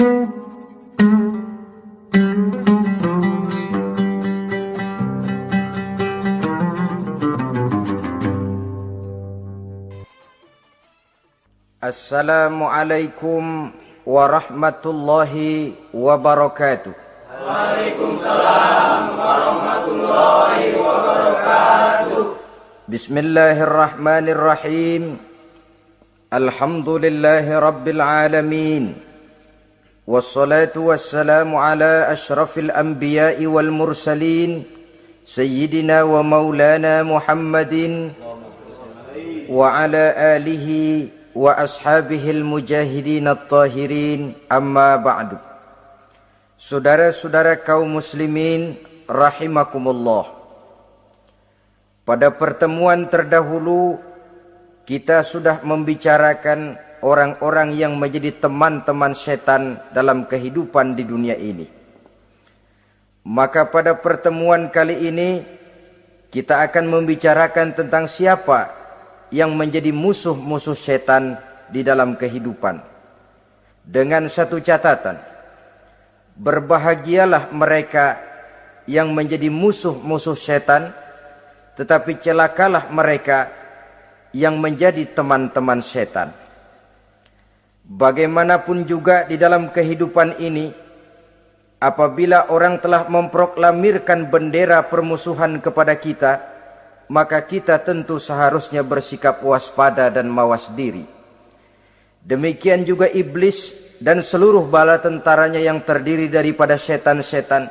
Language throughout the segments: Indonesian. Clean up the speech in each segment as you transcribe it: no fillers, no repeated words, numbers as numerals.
Assalamualaikum warahmatullahi wabarakatuh. Waalaikumsalam warahmatullahi wabarakatuh. Bismillahirrahmanirrahim. Alhamdulillahi rabbil alamin. Wassalatu wassalamu ala ashrafil anbiya'i wal mursalin, Sayyidina wa maulana Muhammadin wa ala alihi wa ashabihil mujahidin at-tahirin, amma ba'du. Saudara-saudara kaum muslimin rahimakumullah. Pada pertemuan terdahulu kita sudah membicarakan orang-orang yang menjadi teman-teman setan dalam kehidupan di dunia ini. Maka pada pertemuan kali ini kita akan membicarakan tentang siapa yang menjadi musuh-musuh setan di dalam kehidupan. Dengan satu catatan, berbahagialah mereka yang menjadi musuh-musuh setan, tetapi celakalah mereka yang menjadi teman-teman setan. Bagaimanapun juga di dalam kehidupan ini, apabila orang telah memproklamirkan bendera permusuhan kepada kita, maka kita tentu seharusnya bersikap waspada dan mawas diri. Demikian juga iblis dan seluruh bala tentaranya yang terdiri daripada setan-setan.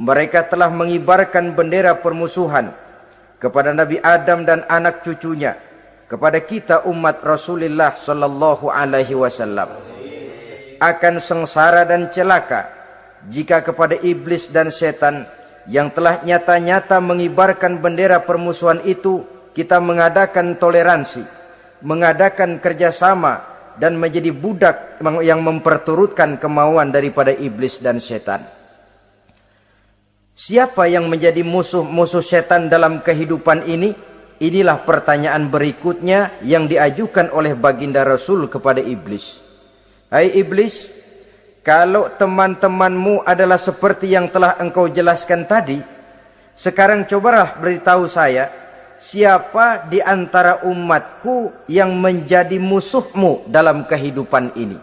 Mereka telah mengibarkan bendera permusuhan kepada Nabi Adam dan anak cucunya, kepada kita umat Rasulullah sallallahu alaihi wasallam. Akan sengsara dan celaka jika kepada iblis dan setan yang telah nyata-nyata mengibarkan bendera permusuhan itu kita mengadakan toleransi, mengadakan kerjasama, dan menjadi budak yang memperturutkan kemauan daripada iblis dan setan. Siapa yang menjadi musuh-musuh setan dalam kehidupan ini? Inilah pertanyaan berikutnya yang diajukan oleh baginda Rasul kepada iblis. Hai iblis, kalau teman-temanmu adalah seperti yang telah engkau jelaskan tadi, sekarang cobalah beritahu saya, siapa di antara umatku yang menjadi musuhmu dalam kehidupan ini?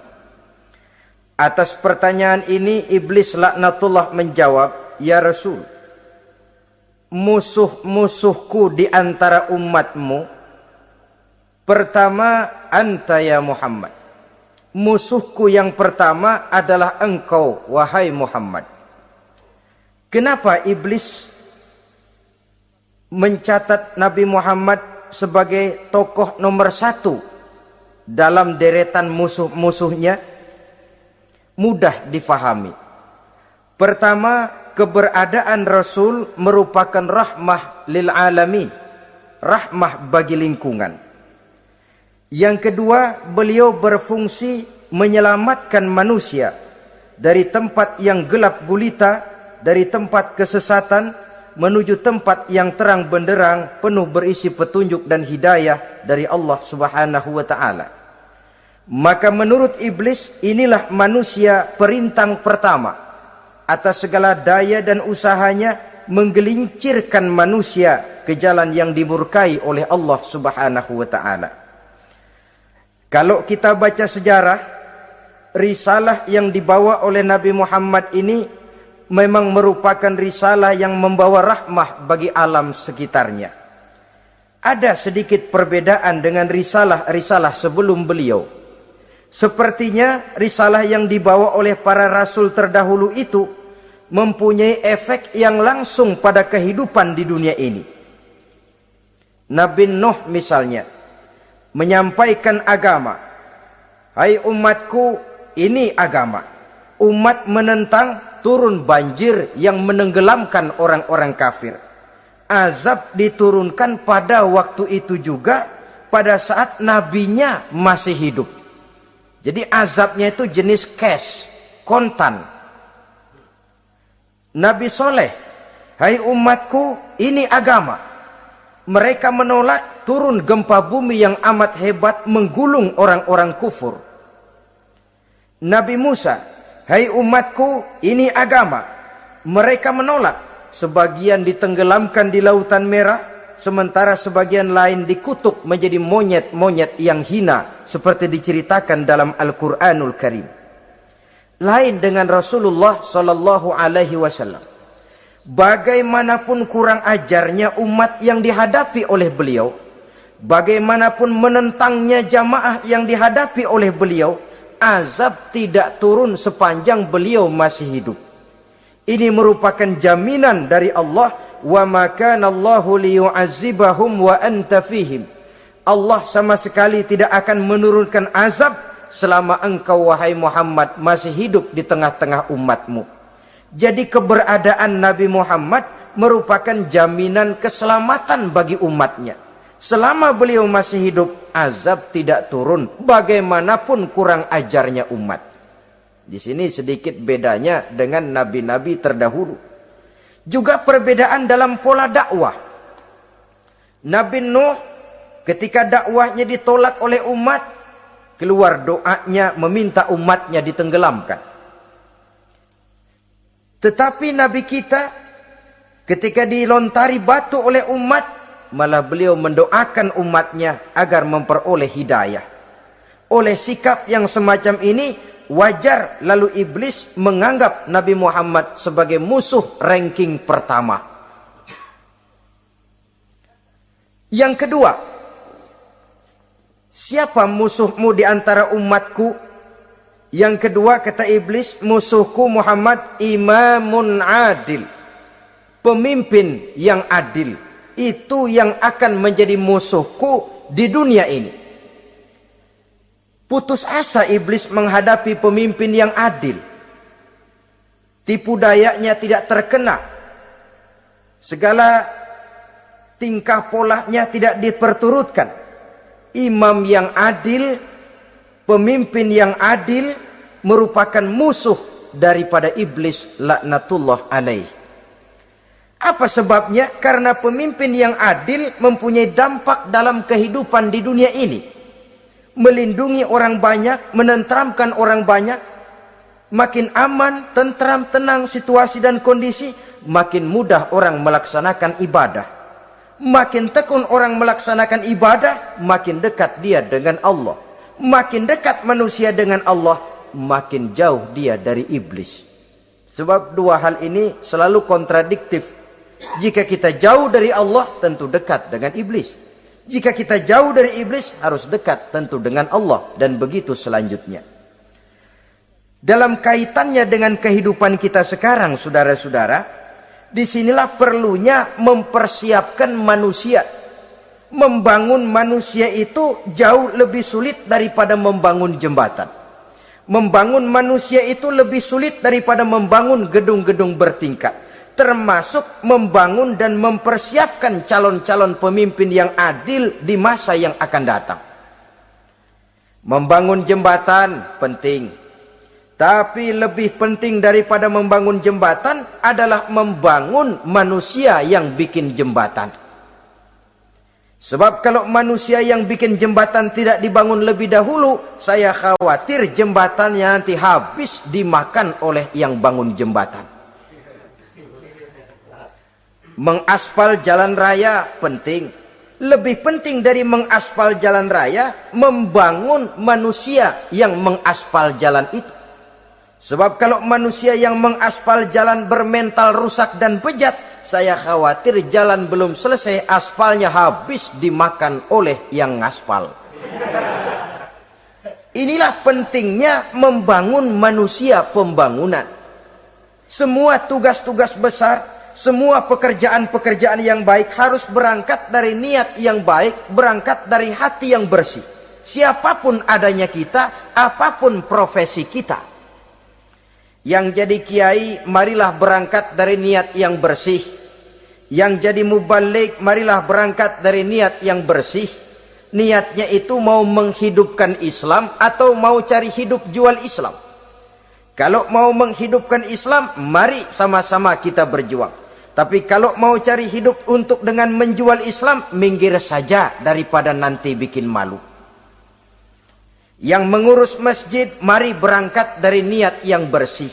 Atas pertanyaan ini, iblis laknatullah menjawab, ya Rasul, musuh-musuhku di antara umatmu, pertama, anta ya Muhammad. Musuhku yang pertama adalah engkau, wahai Muhammad. Kenapa iblis mencatat Nabi Muhammad sebagai tokoh nomor satu dalam deretan musuh-musuhnya? Mudah difahami. Pertama, keberadaan Rasul merupakan rahmah lil alamin, rahmah bagi lingkungan. Yang kedua, beliau berfungsi menyelamatkan manusia dari tempat yang gelap gulita, dari tempat kesesatan menuju tempat yang terang benderang penuh berisi petunjuk dan hidayah dari Allah Subhanahu wa taala. Maka menurut iblis, inilah manusia perintang pertama atas segala daya dan usahanya menggelincirkan manusia ke jalan yang dimurkai oleh Allah Subhanahu wa taala. Kalau kita baca sejarah, risalah yang dibawa oleh Nabi Muhammad ini memang merupakan risalah yang membawa rahmah bagi alam sekitarnya. Ada sedikit perbedaan dengan risalah-risalah sebelum beliau. Sepertinya risalah yang dibawa oleh para rasul terdahulu itu mempunyai efek yang langsung pada kehidupan di dunia ini. Nabi Nuh misalnya menyampaikan agama. Hai umatku, ini agama. Umat menentang, turun banjir yang menenggelamkan orang-orang kafir. Azab diturunkan pada waktu itu juga, pada saat nabinya masih hidup. Jadi azabnya itu jenis cash, kontan. Nabi Soleh, hai umatku, ini agama. Mereka menolak, turun gempa bumi yang amat hebat menggulung orang-orang kufur. Nabi Musa, hai umatku, ini agama. Mereka menolak. Sebagian ditenggelamkan di lautan merah, sementara sebagian lain dikutuk menjadi monyet-monyet yang hina, seperti diceritakan dalam Al-Quranul Karim. Lain dengan Rasulullah Sallallahu Alaihi Wasallam. Bagaimanapun kurang ajarnya umat yang dihadapi oleh beliau, bagaimanapun menentangnya jamaah yang dihadapi oleh beliau, azab tidak turun sepanjang beliau masih hidup. Ini merupakan jaminan dari Allah, wa ma kana Allahu liyu'azzibahum wa anta fihim. Allah sama sekali tidak akan menurunkan azab selama engkau wahai Muhammad masih hidup di tengah-tengah umatmu. Jadi keberadaan Nabi Muhammad merupakan jaminan keselamatan bagi umatnya. Selama beliau masih hidup, azab tidak turun bagaimanapun kurang ajarnya umat. Di sini sedikit bedanya dengan nabi-nabi terdahulu. Juga perbedaan dalam pola dakwah. Nabi Nuh ketika dakwahnya ditolak oleh umat, keluar doanya meminta umatnya ditenggelamkan. Tetapi Nabi kita ketika dilontari batu oleh umat, malah beliau mendoakan umatnya agar memperoleh hidayah. Oleh sikap yang semacam ini, wajar lalu iblis menganggap Nabi Muhammad sebagai musuh ranking pertama. Yang kedua, siapa musuhmu di antara umatku? Yang kedua kata iblis, musuhku Muhammad imamun adil. Pemimpin yang adil. Itu yang akan menjadi musuhku di dunia ini. Putus asa iblis menghadapi pemimpin yang adil. Tipu dayanya tidak terkena. Segala tingkah polanya tidak diperturutkan. Imam yang adil, pemimpin yang adil merupakan musuh daripada iblis laknatullah alaih. Apa sebabnya? Karena pemimpin yang adil mempunyai dampak dalam kehidupan di dunia ini. Melindungi orang banyak, menenteramkan orang banyak. Makin aman, tentram, tenang situasi dan kondisi, makin mudah orang melaksanakan ibadah. Makin tekun orang melaksanakan ibadah, makin dekat dia dengan Allah. Makin dekat manusia dengan Allah, makin jauh dia dari iblis. Sebab dua hal ini selalu kontradiktif. Jika kita jauh dari Allah, tentu dekat dengan iblis. Jika kita jauh dari iblis, harus dekat tentu dengan Allah. Dan begitu selanjutnya. Dalam kaitannya dengan kehidupan kita sekarang, saudara-saudara, disinilah perlunya mempersiapkan manusia. Membangun manusia itu jauh lebih sulit daripada membangun jembatan. Membangun manusia itu lebih sulit daripada membangun gedung-gedung bertingkat. Termasuk membangun dan mempersiapkan calon-calon pemimpin yang adil di masa yang akan datang. Membangun jembatan penting. Tapi lebih penting daripada membangun jembatan adalah membangun manusia yang bikin jembatan. Sebab kalau manusia yang bikin jembatan tidak dibangun lebih dahulu, saya khawatir jembatannya nanti habis dimakan oleh yang bangun jembatan. Mengaspal jalan raya penting. Lebih penting dari mengaspal jalan raya, membangun manusia yang mengaspal jalan itu. Sebab kalau manusia yang mengaspal jalan bermental rusak dan bejat, saya khawatir jalan belum selesai, aspalnya habis dimakan oleh yang ngaspal. Inilah pentingnya membangun manusia pembangunan. Semua tugas-tugas besar, semua pekerjaan-pekerjaan yang baik harus berangkat dari niat yang baik, berangkat dari hati yang bersih. Siapapun adanya kita, apapun profesi kita. Yang jadi kiai, marilah berangkat dari niat yang bersih. Yang jadi mubalik, marilah berangkat dari niat yang bersih. Niatnya itu mau menghidupkan Islam atau mau cari hidup jual Islam. Kalau mau menghidupkan Islam, mari sama-sama kita berjuang. Tapi kalau mau cari hidup untuk dengan menjual Islam, minggir saja daripada nanti bikin malu. Yang mengurus masjid, mari berangkat dari niat yang bersih.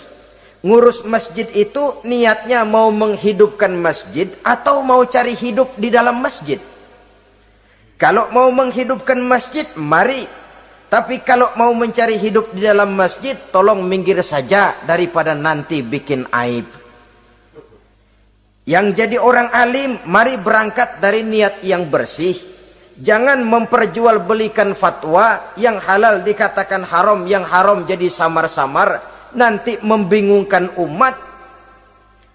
Ngurus masjid itu niatnya mau menghidupkan masjid atau mau cari hidup di dalam masjid. Kalau mau menghidupkan masjid, mari. Tapi kalau mau mencari hidup di dalam masjid, tolong minggir saja daripada nanti bikin aib. Yang jadi orang alim, mari berangkat dari niat yang bersih. Jangan memperjualbelikan fatwa, yang halal dikatakan haram, yang haram jadi samar-samar, nanti membingungkan umat.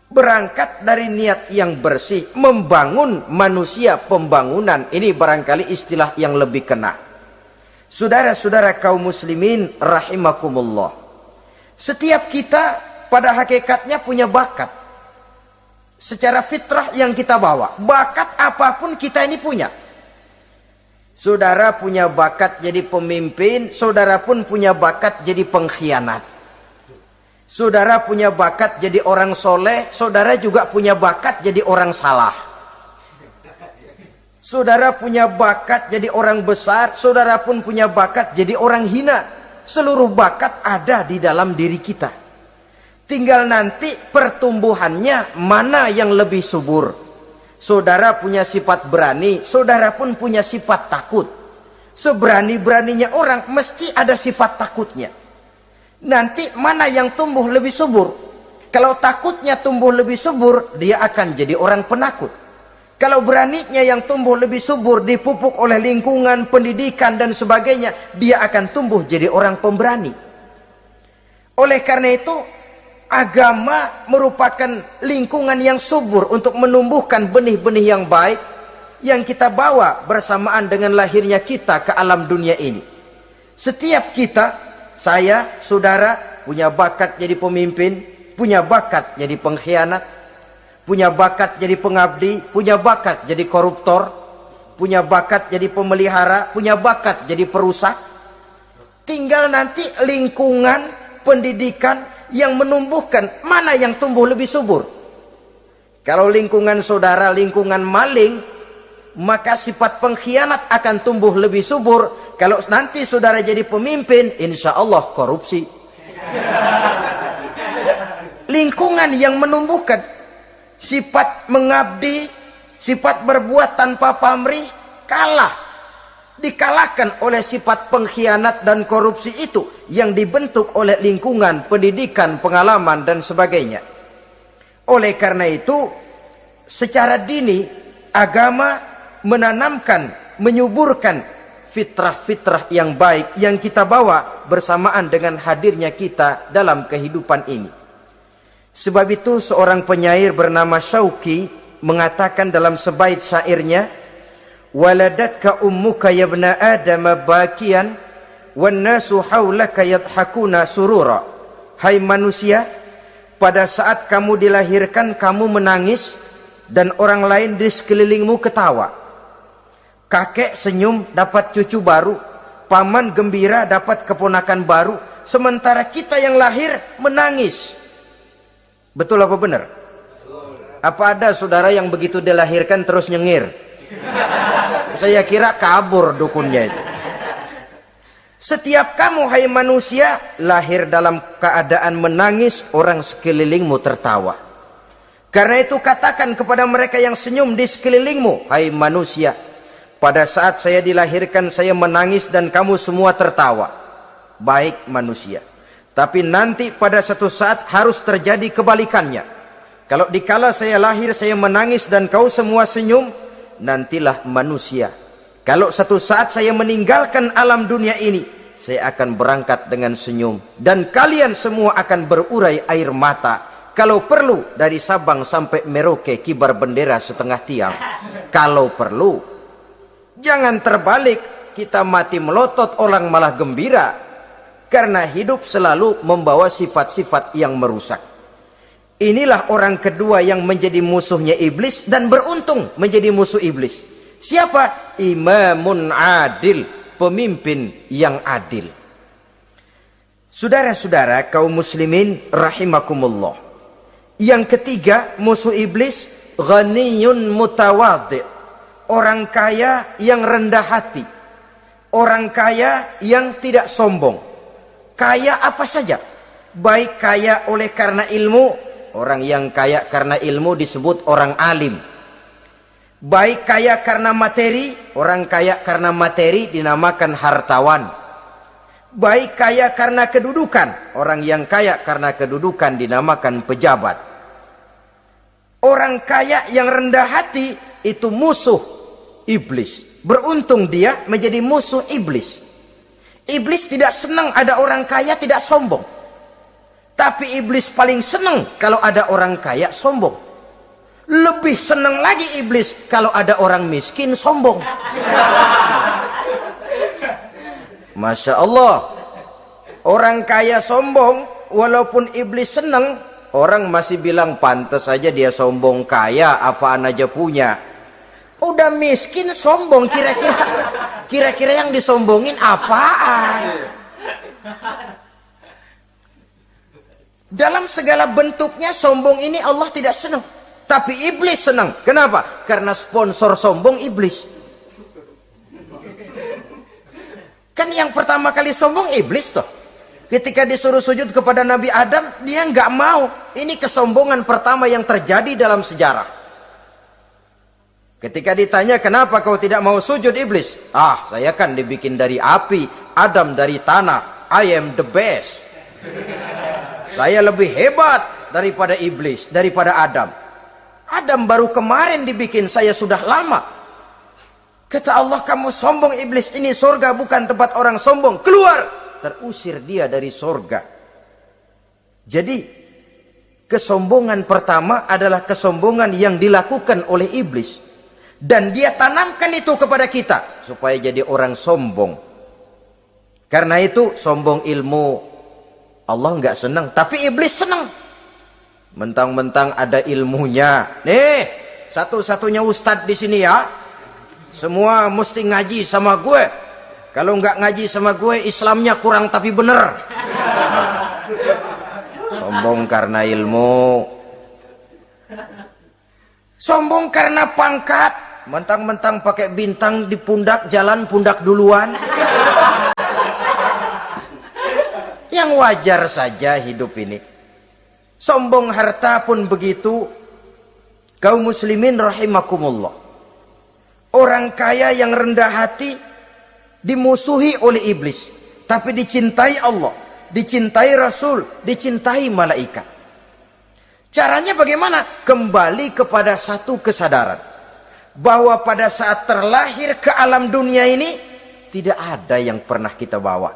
Berangkat dari niat yang bersih, membangun manusia, pembangunan. Ini barangkali istilah yang lebih kena. Saudara-saudara kaum muslimin rahimakumullah. Setiap kita pada hakikatnya punya bakat. Secara fitrah yang kita bawa, bakat apapun kita ini punya. Saudara punya bakat jadi pemimpin, saudara pun punya bakat jadi pengkhianat. Saudara punya bakat jadi orang soleh, saudara juga punya bakat jadi orang salah. Saudara punya bakat jadi orang besar, saudara pun punya bakat jadi orang hina. Seluruh bakat ada di dalam diri kita. Tinggal nanti pertumbuhannya mana yang lebih subur. Saudara punya sifat berani, saudara pun punya sifat takut. Seberani-beraninya orang mesti ada sifat takutnya. Nanti mana yang tumbuh lebih subur? Kalau takutnya tumbuh lebih subur, dia akan jadi orang penakut. Kalau beraninya yang tumbuh lebih subur, dipupuk oleh lingkungan, pendidikan dan sebagainya, dia akan tumbuh jadi orang pemberani. Oleh karena itu, agama merupakan lingkungan yang subur untuk menumbuhkan benih-benih yang baik yang kita bawa bersamaan dengan lahirnya kita ke alam dunia ini. Setiap kita, saya, saudara, punya bakat jadi pemimpin, punya bakat jadi pengkhianat, punya bakat jadi pengabdi, punya bakat jadi koruptor, punya bakat jadi pemelihara, punya bakat jadi perusak. Tinggal nanti lingkungan, pendidikan yang menumbuhkan mana yang tumbuh lebih subur. Kalau lingkungan saudara lingkungan maling, maka sifat pengkhianat akan tumbuh lebih subur. Kalau nanti saudara jadi pemimpin, insya Allah korupsi. Lingkungan yang menumbuhkan sifat mengabdi, sifat berbuat tanpa pamrih, kalah. Dikalahkan oleh sifat pengkhianat dan korupsi itu yang dibentuk oleh lingkungan, pendidikan, pengalaman dan sebagainya. Oleh karena itu, secara dini agama menanamkan, menyuburkan fitrah-fitrah yang baik yang kita bawa bersamaan dengan hadirnya kita dalam kehidupan ini. Sebab itu seorang penyair bernama Syauqi mengatakan dalam sebaik syairnya, waladatka ummuka ya ibna adam bakian wan nasu haulaka yadhakuna surura. Hai manusia, pada saat kamu dilahirkan kamu menangis dan orang lain di sekelilingmu ketawa. Kakek senyum dapat cucu baru, paman gembira dapat keponakan baru, sementara kita yang lahir menangis. Betul apa benar? Apa ada saudara yang begitu dilahirkan terus nyengir? Saya kira kabur dukunnya itu. Setiap kamu hai manusia lahir dalam keadaan menangis, orang sekelilingmu tertawa. Karena itu katakan kepada mereka yang senyum di sekelilingmu, hai manusia, pada saat saya dilahirkan saya menangis dan kamu semua tertawa. Baik manusia. Tapi nanti pada satu saat harus terjadi kebalikannya. Kalau dikala saya lahir saya menangis dan kau semua senyum, nantilah manusia. Kalau satu saat saya meninggalkan alam dunia ini, saya akan berangkat dengan senyum. Dan kalian semua akan berurai air mata. Kalau perlu dari Sabang sampai Merauke kibar bendera setengah tiang. Kalau perlu. Jangan terbalik, kita mati melotot orang malah gembira. Karena hidup selalu membawa sifat-sifat yang merusak. Inilah orang kedua yang menjadi musuhnya iblis dan beruntung menjadi musuh iblis. Siapa? Imamun adil, pemimpin yang adil. Saudara-saudara kaum muslimin rahimakumullah. Yang ketiga musuh iblis, ghaniyun mutawadhi, orang kaya yang rendah hati, Orang kaya yang tidak sombong. Kaya apa saja. Baik kaya oleh karena ilmu. Orang yang kaya karena ilmu disebut orang alim. Baik kaya karena materi. Orang kaya karena materi dinamakan hartawan. Baik kaya karena kedudukan. Orang yang kaya karena kedudukan dinamakan pejabat. Orang kaya yang rendah hati itu musuh iblis. Beruntung dia menjadi musuh iblis. Iblis tidak senang ada orang kaya tidak sombong. Tapi iblis paling senang kalau ada orang kaya sombong. Lebih senang lagi iblis kalau ada orang miskin sombong. Masya Allah. Orang kaya sombong, walaupun iblis senang, orang masih bilang pantas saja dia sombong, kaya apaan aja punya. Udah miskin sombong, kira-kira yang disombongin apaan? Dalam segala bentuknya sombong ini Allah tidak senang, tapi iblis senang. Kenapa? Karena sponsor sombong iblis. Kan yang pertama kali sombong iblis toh. Ketika disuruh sujud kepada Nabi Adam, dia nggak mau. Ini kesombongan pertama yang terjadi dalam sejarah. Ketika ditanya, kenapa kau tidak mau sujud iblis? Ah, saya kan dibikin dari api, Adam dari tanah. I am the best. Saya lebih hebat daripada iblis, daripada Adam. Adam baru kemarin dibikin, saya sudah lama. Kata Allah, kamu sombong iblis, ini surga bukan tempat orang sombong. Keluar! Terusir dia dari surga. Jadi, kesombongan pertama adalah kesombongan yang dilakukan oleh iblis. Dan dia tanamkan itu kepada kita supaya jadi orang sombong. Karena itu sombong ilmu Allah nggak senang, tapi iblis senang. Mentang-mentang ada ilmunya. Nih, satu-satunya ustadz di sini ya. Semua mesti ngaji sama gue. Kalau nggak ngaji sama gue, Islamnya kurang tapi bener. Sombong karena ilmu. Sombong karena pangkat. Mentang-mentang pakai bintang di pundak, jalan pundak duluan. Yang wajar saja hidup ini. Sombong harta pun begitu. Kaum muslimin rahimakumullah. Orang kaya yang rendah hati dimusuhi oleh iblis, tapi dicintai Allah, dicintai Rasul, dicintai malaikat. Caranya bagaimana? Kembali kepada satu kesadaran. Bahwa pada saat terlahir ke alam dunia ini tidak ada yang pernah kita bawa.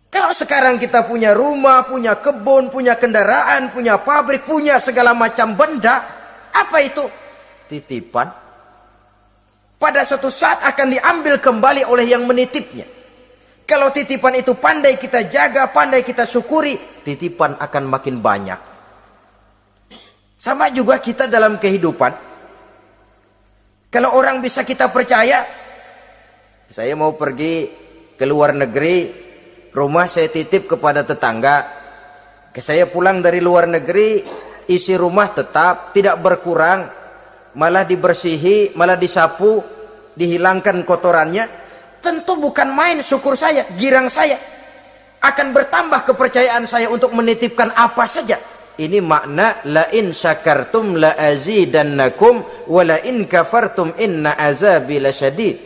Kalau sekarang kita punya rumah, punya kebun, punya kendaraan, punya pabrik, punya segala macam benda, apa itu? Titipan. Pada suatu saat akan diambil kembali oleh yang menitipnya. Kalau titipan itu pandai kita jaga, pandai kita syukuri, titipan akan makin banyak. Sama juga kita dalam kehidupan. Kalau orang bisa kita percaya, saya mau pergi ke luar negeri, rumah saya titip kepada tetangga. Saya pulang dari luar negeri, isi rumah tetap, tidak berkurang, malah dibersihi, malah disapu, dihilangkan kotorannya. Tentu bukan main syukur saya, girang saya. Akan bertambah kepercayaan saya untuk menitipkan apa saja. Ini makna la in syakartum la azidannakum wa la in kafartum inna azabi lasyadid.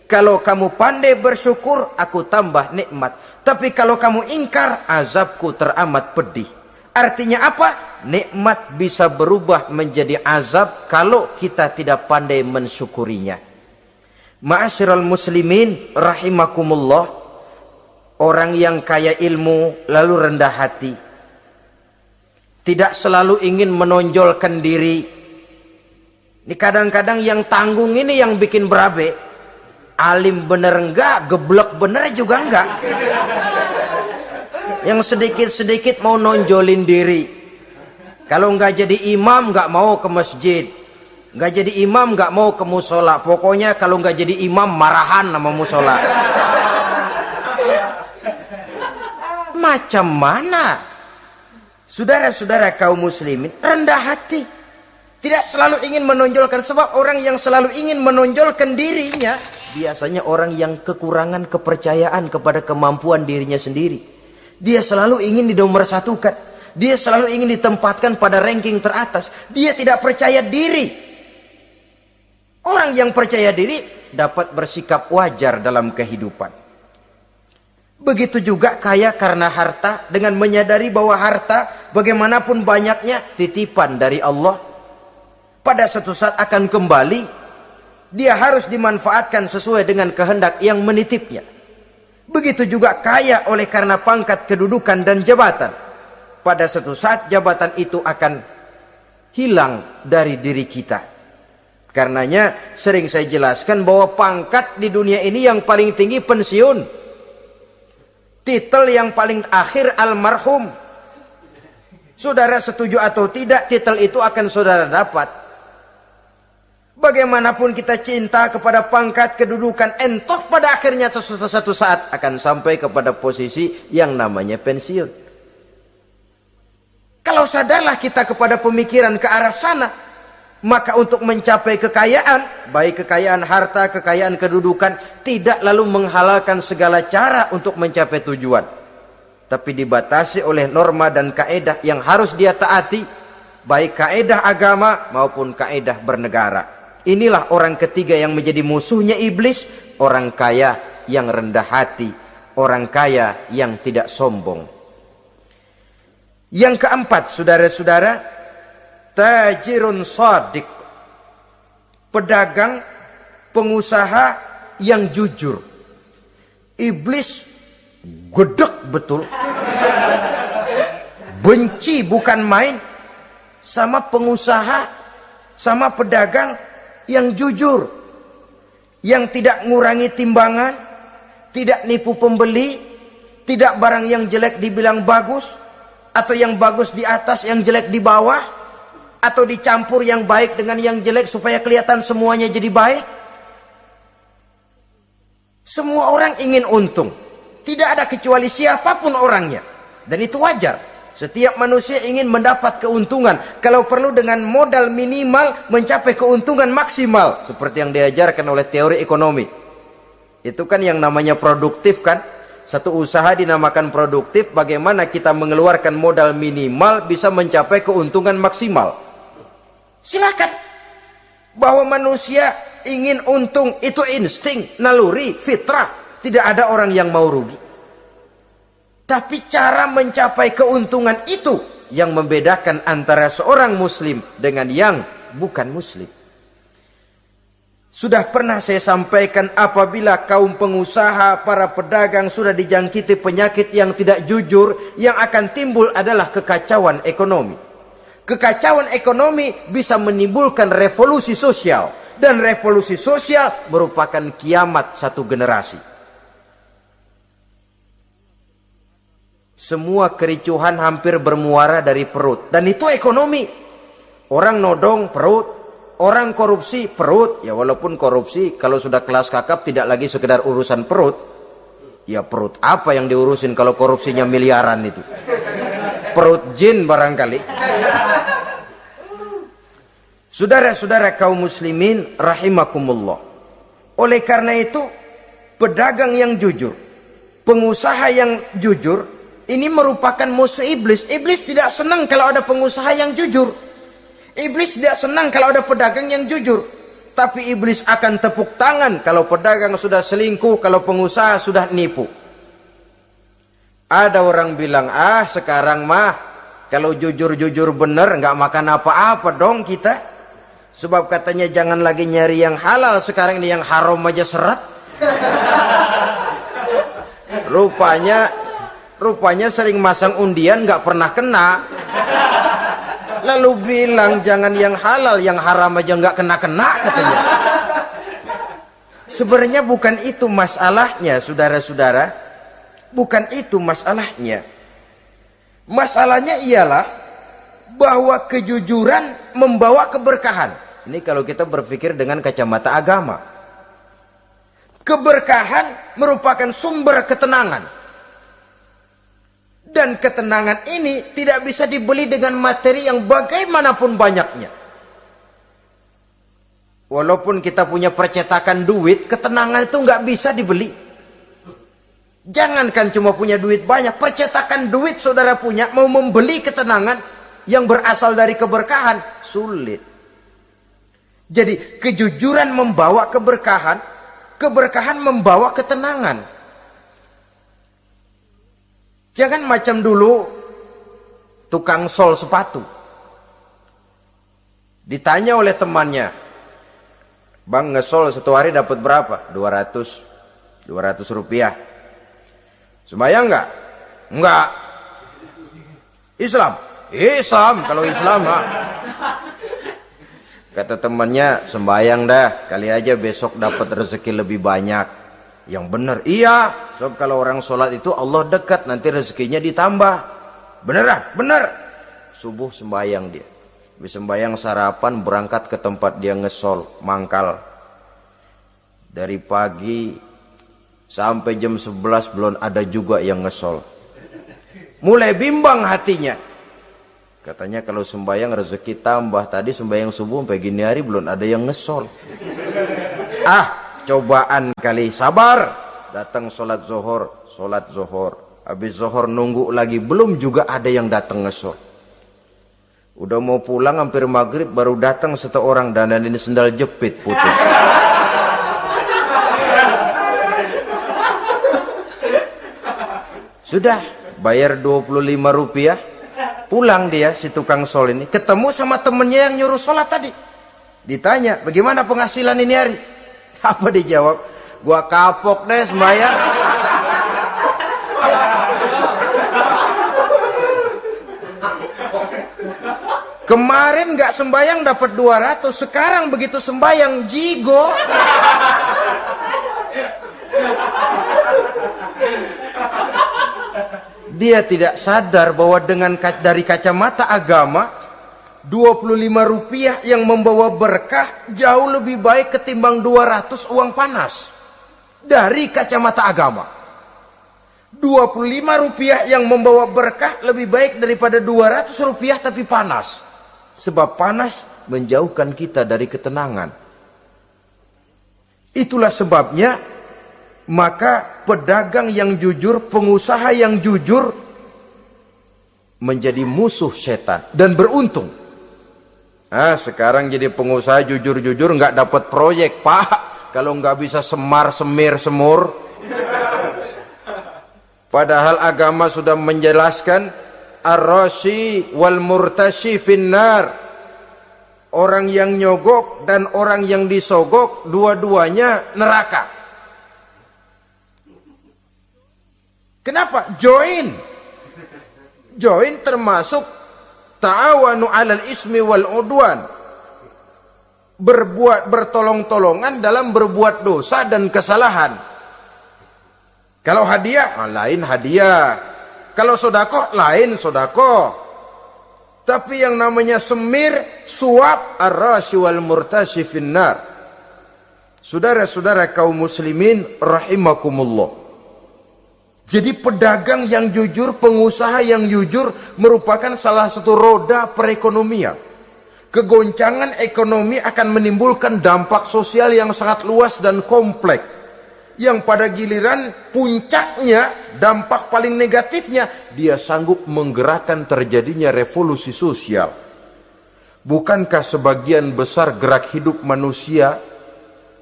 Kalau kamu pandai bersyukur, aku tambah nikmat. Tapi kalau kamu ingkar, azabku teramat pedih. Artinya apa? Nikmat bisa berubah menjadi azab kalau kita tidak pandai mensyukurinya. Ma'asyiral muslimin rahimakumullah. Orang yang kaya ilmu lalu rendah hati, tidak selalu ingin menonjolkan diri. Ini kadang-kadang yang tanggung ini yang bikin berabe. Alim bener enggak, geblek bener juga enggak. Yang sedikit-sedikit mau nonjolin diri. Kalau enggak jadi imam enggak mau ke masjid. Enggak jadi imam enggak mau ke musola. Pokoknya kalau enggak jadi imam marahan sama musola. Macam mana? Saudara-saudara kaum muslimin, rendah hati. Tidak selalu ingin menonjolkan, sebab orang yang selalu ingin menonjolkan dirinya biasanya orang yang kekurangan kepercayaan kepada kemampuan dirinya sendiri. Dia selalu ingin dinomorsatukan. Dia selalu ingin ditempatkan pada ranking teratas. Dia tidak percaya diri. Orang yang percaya diri dapat bersikap wajar dalam kehidupan. Begitu juga kaya karena harta, dengan menyadari bahwa harta bagaimanapun banyaknya titipan dari Allah. Pada suatu saat akan kembali. Dia harus dimanfaatkan sesuai dengan kehendak yang menitipnya. Begitu juga kaya oleh karena pangkat, kedudukan, dan jabatan. Pada suatu saat jabatan itu akan hilang dari diri kita. Karenanya sering saya jelaskan bahwa pangkat di dunia ini yang paling tinggi pensiun. Titel yang paling akhir almarhum. Saudara setuju atau tidak, titel itu akan saudara dapat. Bagaimanapun kita cinta kepada pangkat, kedudukan, entah pada akhirnya suatu saat akan sampai kepada posisi yang namanya pensiun. Kalau sadarlah kita kepada pemikiran ke arah sana, maka untuk mencapai kekayaan, baik kekayaan harta, kekayaan kedudukan, tidak lalu menghalalkan segala cara untuk mencapai tujuan, tapi dibatasi oleh norma dan kaedah yang harus dia taati, baik kaedah agama maupun kaedah bernegara. Inilah orang ketiga yang menjadi musuhnya iblis, orang kaya yang rendah hati, orang kaya yang tidak sombong. Yang keempat, saudara-saudara, tajirun shadiq, pedagang, pengusaha yang jujur. Iblis gedek betul, benci bukan main sama pengusaha, sama pedagang yang jujur, yang tidak ngurangi timbangan, tidak nipu pembeli, tidak barang yang jelek dibilang bagus, atau yang bagus di atas yang jelek di bawah, atau dicampur yang baik dengan yang jelek supaya kelihatan semuanya jadi baik. Semua orang ingin untung, tidak ada kecuali siapapun orangnya, dan itu wajar. Setiap manusia ingin mendapat keuntungan, kalau perlu dengan modal minimal mencapai keuntungan maksimal, seperti yang diajarkan oleh teori ekonomi. Itu kan yang namanya produktif kan. Satu usaha dinamakan produktif, bagaimana kita mengeluarkan modal minimal bisa mencapai keuntungan maksimal. Silakan. Bahwa manusia ingin untung itu insting, naluri, fitrah. Tidak ada orang yang mau rugi. Tapi cara mencapai keuntungan itu yang membedakan antara seorang muslim dengan yang bukan muslim. Sudah pernah saya sampaikan, apabila kaum pengusaha, para pedagang sudah dijangkiti penyakit yang tidak jujur, yang akan timbul adalah kekacauan ekonomi. Kekacauan ekonomi bisa menimbulkan revolusi sosial, dan revolusi sosial merupakan kiamat satu generasi. Semua kericuhan hampir bermuara dari perut, dan itu ekonomi. Orang nodong perut, orang korupsi perut. Ya walaupun korupsi kalau sudah kelas kakap tidak lagi sekedar urusan perut. Ya perut apa yang diurusin kalau korupsinya miliaran itu? Perut jin barangkali. Saudara-saudara kaum muslimin rahimakumullah. Oleh karena itu, pedagang yang jujur, pengusaha yang jujur, ini merupakan musuh iblis. Iblis tidak senang kalau ada pengusaha yang jujur. Iblis tidak senang kalau ada pedagang yang jujur. Tapi iblis akan tepuk tangan kalau pedagang sudah selingkuh, kalau pengusaha sudah nipu. Ada orang bilang, sekarang mah kalau jujur-jujur bener nggak makan apa-apa dong kita. Sebab katanya jangan lagi nyari yang halal, sekarang ini yang haram aja seret. Rupanya sering masang undian nggak pernah kena. Lalu bilang jangan yang halal, yang haram aja nggak kena-kena katanya. Sebenarnya bukan itu masalahnya, saudara-saudara. Bukan itu masalahnya. Masalahnya ialah bahwa kejujuran membawa keberkahan. Ini kalau kita berpikir dengan kacamata agama. Keberkahan merupakan sumber ketenangan. Dan ketenangan ini tidak bisa dibeli dengan materi yang bagaimanapun banyaknya. Walaupun kita punya percetakan duit, ketenangan itu nggak bisa dibeli. Jangankan cuma punya duit banyak, percetakan duit saudara punya, mau membeli ketenangan yang berasal dari keberkahan, sulit. Jadi kejujuran membawa keberkahan, keberkahan membawa ketenangan. Jangan macam dulu tukang sol sepatu. Ditanya oleh temannya, "Bang, ngesol satu hari dapat berapa?" 200 rupiah. Sembayang enggak? Enggak. Islam? Islam, kalau Islam ha. Kata temannya, "Sembayang dah, kali aja besok dapat rezeki lebih banyak." Yang benar, iya. Sebab kalau orang sholat itu Allah dekat, nanti rezekinya ditambah. Beneran? Bener. Subuh sembayang dia. Habis sembayang sarapan, berangkat ke tempat dia ngesol, mangkal. Dari pagi sampai jam 11 belum ada juga yang ngesol. Mulai bimbang hatinya. Katanya kalau sembayang rezeki tambah. Tadi sembayang subuh sampai gini hari belum ada yang ngesol. Cobaan kali, sabar. Datang sholat zohor. Habis zohor nunggu lagi, belum juga ada yang datang ngesol. Udah mau pulang hampir maghrib, baru datang satu orang, dan ini sendal jepit putus. Sudah bayar 25 rupiah, pulang dia si tukang sol ini, ketemu sama temennya yang nyuruh sholat tadi. Ditanya, "Bagaimana penghasilan ini hari?" Apa dijawab? "Gua kapok deh sembahyang." Kemarin nggak sembayang dapat 200, sekarang begitu sembayang jigo. Dia tidak sadar bahwa dengan dari kacamata agama, 25 rupiah yang membawa berkah jauh lebih baik ketimbang 200 uang panas. Dari kacamata agama, 25 rupiah yang membawa berkah lebih baik daripada 200 rupiah tapi panas. Sebab panas menjauhkan kita dari ketenangan. Itulah sebabnya, maka pedagang yang jujur, pengusaha yang jujur menjadi musuh setan dan beruntung. Sekarang jadi pengusaha jujur-jujur nggak dapat proyek, Pak. Kalau nggak bisa semir semur. Padahal agama sudah menjelaskan ar-rashi wal murtashi finnar. Orang yang nyogok dan orang yang disogok, dua-duanya neraka. Kenapa? Join termasuk ta'awanu 'alal ismi wal udwan. Bertolong-tolongan dalam berbuat dosa dan kesalahan. Kalau hadiah, lain hadiah. Kalau sodako, lain sodako. Tapi yang namanya semir, suap, ar-rashi wal murtashi finnar. Saudara-saudara kaum muslimin rahimakumullah. Jadi pedagang yang jujur, pengusaha yang jujur merupakan salah satu roda perekonomian. Kegoncangan ekonomi akan menimbulkan dampak sosial yang sangat luas dan kompleks. Yang pada giliran puncaknya, dampak paling negatifnya, dia sanggup menggerakkan terjadinya revolusi sosial. Bukankah sebagian besar gerak hidup manusia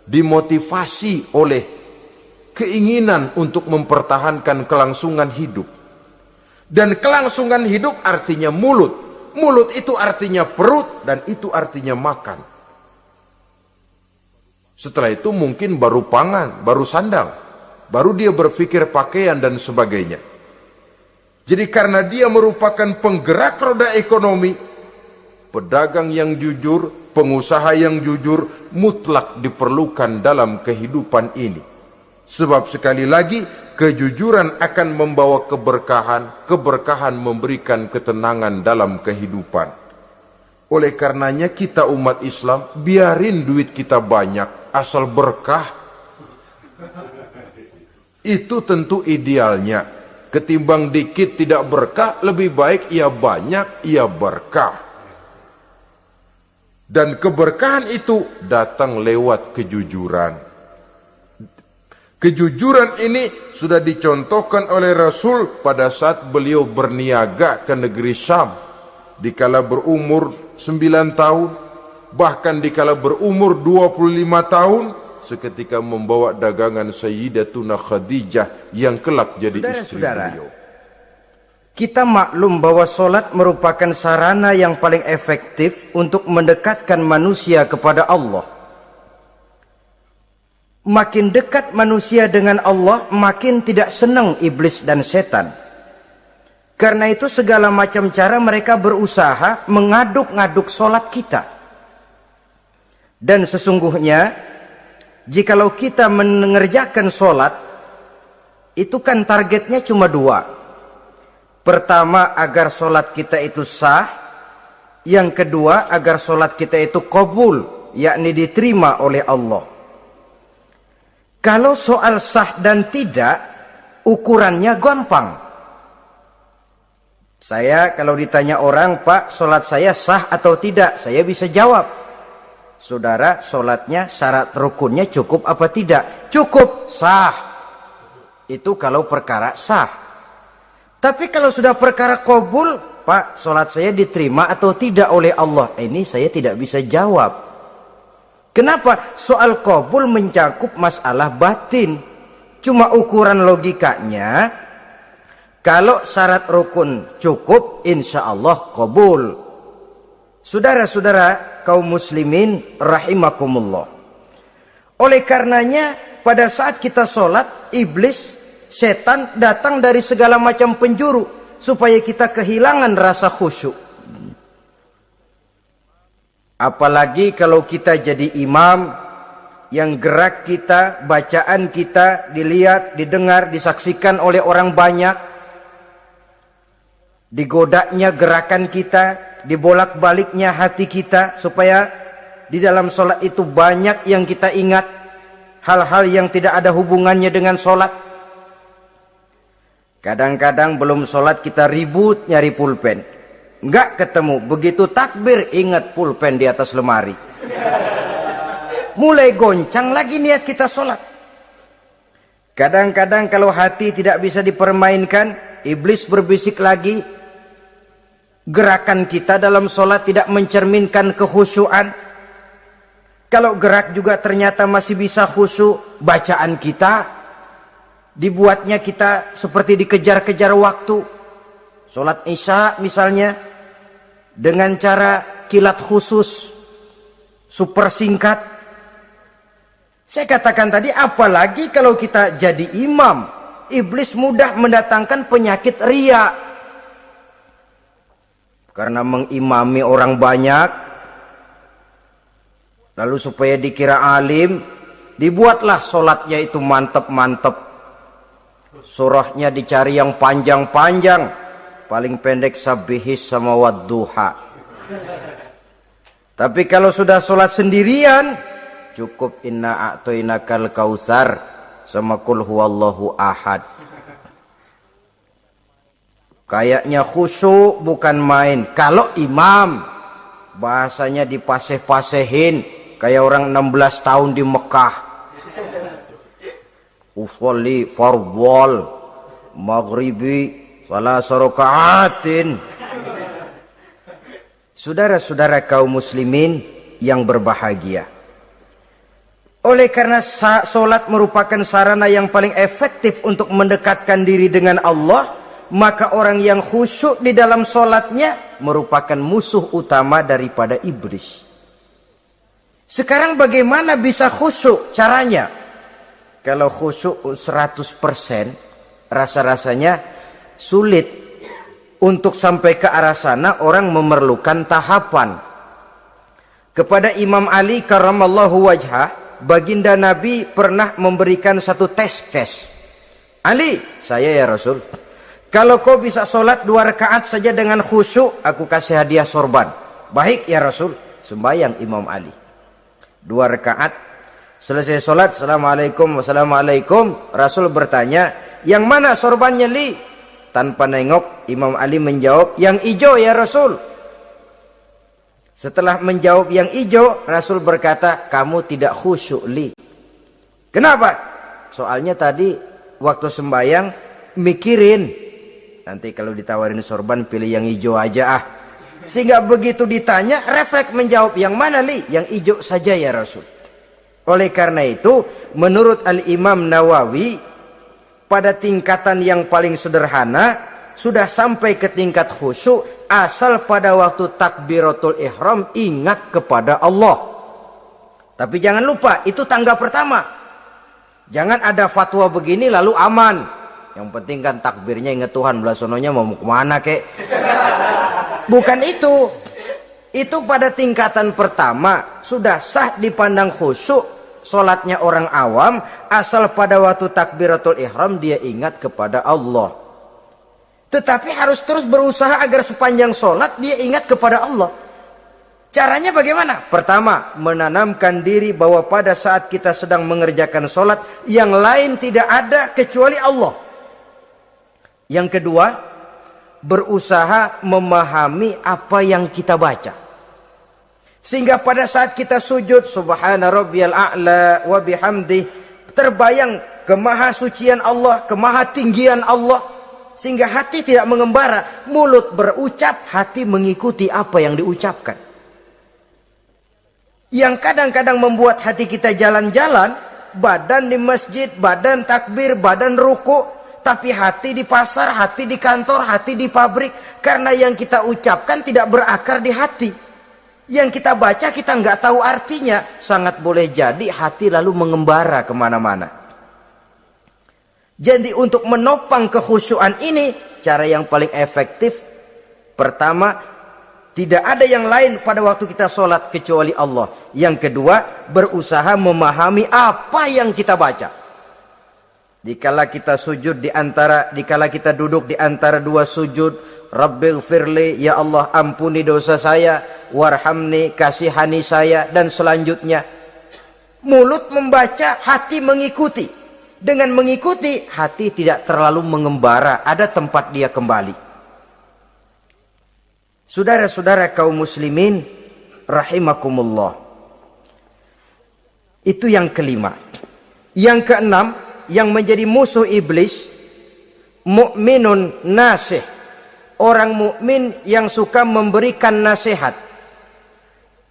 dimotivasi oleh keinginan untuk mempertahankan kelangsungan hidup? Dan kelangsungan hidup artinya mulut. Mulut itu artinya perut, dan itu artinya makan. Setelah itu mungkin baru pangan, baru sandang, baru dia berpikir pakaian dan sebagainya. Jadi karena dia merupakan penggerak roda ekonomi, pedagang yang jujur, pengusaha yang jujur mutlak diperlukan dalam kehidupan ini. Sebab sekali lagi, kejujuran akan membawa keberkahan, keberkahan memberikan ketenangan dalam kehidupan. Oleh karenanya kita umat Islam, biarin duit kita banyak, asal berkah. Itu tentu idealnya. Ketimbang dikit tidak berkah, lebih baik ia banyak, ia berkah. Dan keberkahan itu datang lewat kejujuran. Kejujuran ini sudah dicontohkan oleh Rasul pada saat beliau berniaga ke negeri Syam. Dikala berumur 9 tahun, bahkan dikala berumur 25 tahun, seketika membawa dagangan Sayyidatuna Khadijah yang kelak jadi istri beliau. Kita maklum bahwa solat merupakan sarana yang paling efektif untuk mendekatkan manusia kepada Allah. Makin dekat manusia dengan Allah, makin tidak senang iblis dan setan. Karena itu segala macam cara mereka berusaha mengaduk-ngaduk solat kita. Dan sesungguhnya, jikalau kita mengerjakan solat, itu kan targetnya cuma 2. Pertama, agar solat kita itu sah. Yang kedua, agar solat kita itu qabul, yakni diterima oleh Allah. Kalau soal sah dan tidak, ukurannya gampang. Saya kalau ditanya orang, Pak, solat saya sah atau tidak? Saya bisa jawab. Saudara, solatnya syarat rukunnya cukup apa tidak? Cukup, sah. Itu kalau perkara sah. Tapi kalau sudah perkara qabul, Pak, solat saya diterima atau tidak oleh Allah? Ini saya tidak bisa jawab. Kenapa? Soal qabul mencakup masalah batin. Cuma ukuran logikanya, kalau syarat rukun cukup, insya Allah qabul. Saudara-saudara kaum muslimin rahimakumullah. Oleh karenanya, pada saat kita solat, iblis, setan datang dari segala macam penjuru supaya kita kehilangan rasa khusyuk. Apalagi kalau kita jadi imam yang gerak kita, bacaan kita dilihat, didengar, disaksikan oleh orang banyak. Digodanya gerakan kita, dibolak-baliknya hati kita supaya di dalam solat itu banyak yang kita ingat, hal-hal yang tidak ada hubungannya dengan solat. Kadang-kadang belum sholat kita ribut nyari pulpen. Enggak ketemu. Begitu takbir ingat pulpen di atas lemari. Mulai goncang lagi niat kita sholat. Kadang-kadang kalau hati tidak bisa dipermainkan, iblis berbisik lagi. Gerakan kita dalam sholat tidak mencerminkan kekhusyuan. Kalau gerak juga ternyata masih bisa khusyuk, bacaan kita dibuatnya kita seperti dikejar-kejar waktu. Sholat isya misalnya, dengan cara kilat khusus, super singkat. Saya katakan tadi, apalagi kalau kita jadi imam, iblis mudah mendatangkan penyakit riya. Karena mengimami orang banyak, lalu supaya dikira alim, dibuatlah sholatnya itu mantep-mantep. Surahnya dicari yang panjang-panjang, paling pendek sabihis sama wadduha. Tapi kalau sudah sholat sendirian, cukup inna a'toinakal kausar sama kul huwallahu ahad. Kayaknya khusyuk bukan main. Kalau imam, bahasanya dipaseh-pasehin kayak orang 16 tahun di Mekah. Usolli fardwal maghribi salasa raka'atin. Saudara-saudara kaum muslimin yang berbahagia, oleh karena solat merupakan sarana yang paling efektif untuk mendekatkan diri dengan Allah, maka orang yang khusyuk di dalam solatnya merupakan musuh utama daripada iblis. Sekarang bagaimana bisa khusyuk caranya? Kalau khusyuk 100%, rasa-rasanya sulit. Untuk sampai ke arah sana orang memerlukan tahapan. Kepada Imam Ali karramallahu wajhah, baginda Nabi pernah memberikan satu tes. Ali, saya ya Rasul, kalau kau bisa sholat 2 rakaat saja dengan khusyuk, aku kasih hadiah sorban. Baik ya Rasul. Sembayang Imam Ali 2 rakaat, selesai sholat, assalamualaikum, wassalamualaikum. Rasul bertanya, yang mana sorbannya Li? Tanpa nengok, Imam Ali menjawab, yang hijau ya Rasul. Setelah menjawab yang hijau, Rasul berkata, kamu tidak khusyuk li. Kenapa? Soalnya tadi waktu sembahyang mikirin, nanti kalau ditawarin sorban pilih yang hijau aja ah. Sehingga begitu ditanya, refleks menjawab, yang mana li? Yang hijau saja ya Rasul. Oleh karena itu, menurut Al-Imam Nawawi, pada tingkatan yang paling sederhana, sudah sampai ke tingkat khusyuk, asal pada waktu takbiratul ihram ingat kepada Allah. Tapi jangan lupa, itu tangga pertama. Jangan ada fatwa begini lalu aman. Yang penting kan takbirnya ingat Tuhan, belasononya mau kemana kek. Bukan itu. Itu pada tingkatan pertama sudah sah dipandang khusyuk solatnya orang awam, asal pada waktu takbiratul ihram dia ingat kepada Allah. Tetapi harus terus berusaha agar sepanjang solat dia ingat kepada Allah. Caranya bagaimana? Pertama, menanamkan diri bahwa pada saat kita sedang mengerjakan solat, yang lain tidak ada kecuali Allah. Yang kedua, berusaha memahami apa yang kita baca. Sehingga pada saat kita sujud, subhana rabbiyal a'la wa bihamdi, terbayang kemahasucian Allah, kemahatinggian Allah. Sehingga hati tidak mengembara, mulut berucap, hati mengikuti apa yang diucapkan. Yang kadang-kadang membuat hati kita jalan-jalan, badan di masjid, badan takbir, badan ruku, tapi hati di pasar, hati di kantor, hati di pabrik. Karena yang kita ucapkan tidak berakar di hati. Yang kita baca kita nggak tahu artinya. Sangat boleh jadi hati lalu mengembara kemana-mana. Jadi untuk menopang kekhusyuan ini, cara yang paling efektif, pertama, tidak ada yang lain pada waktu kita sholat kecuali Allah. Yang kedua, berusaha memahami apa yang kita baca. Dikala kita sujud dikala kita duduk di antara dua sujud, Rabbighfirli, ya Allah ampuni dosa saya, warhamni, kasihani saya, dan selanjutnya. Mulut membaca, hati mengikuti. Dengan mengikuti, hati tidak terlalu mengembara, ada tempat dia kembali. Saudara-saudara kaum muslimin rahimakumullah. Itu yang kelima. Yang keenam, yang menjadi musuh iblis, mukminun nasih. Orang mukmin yang suka memberikan nasihat.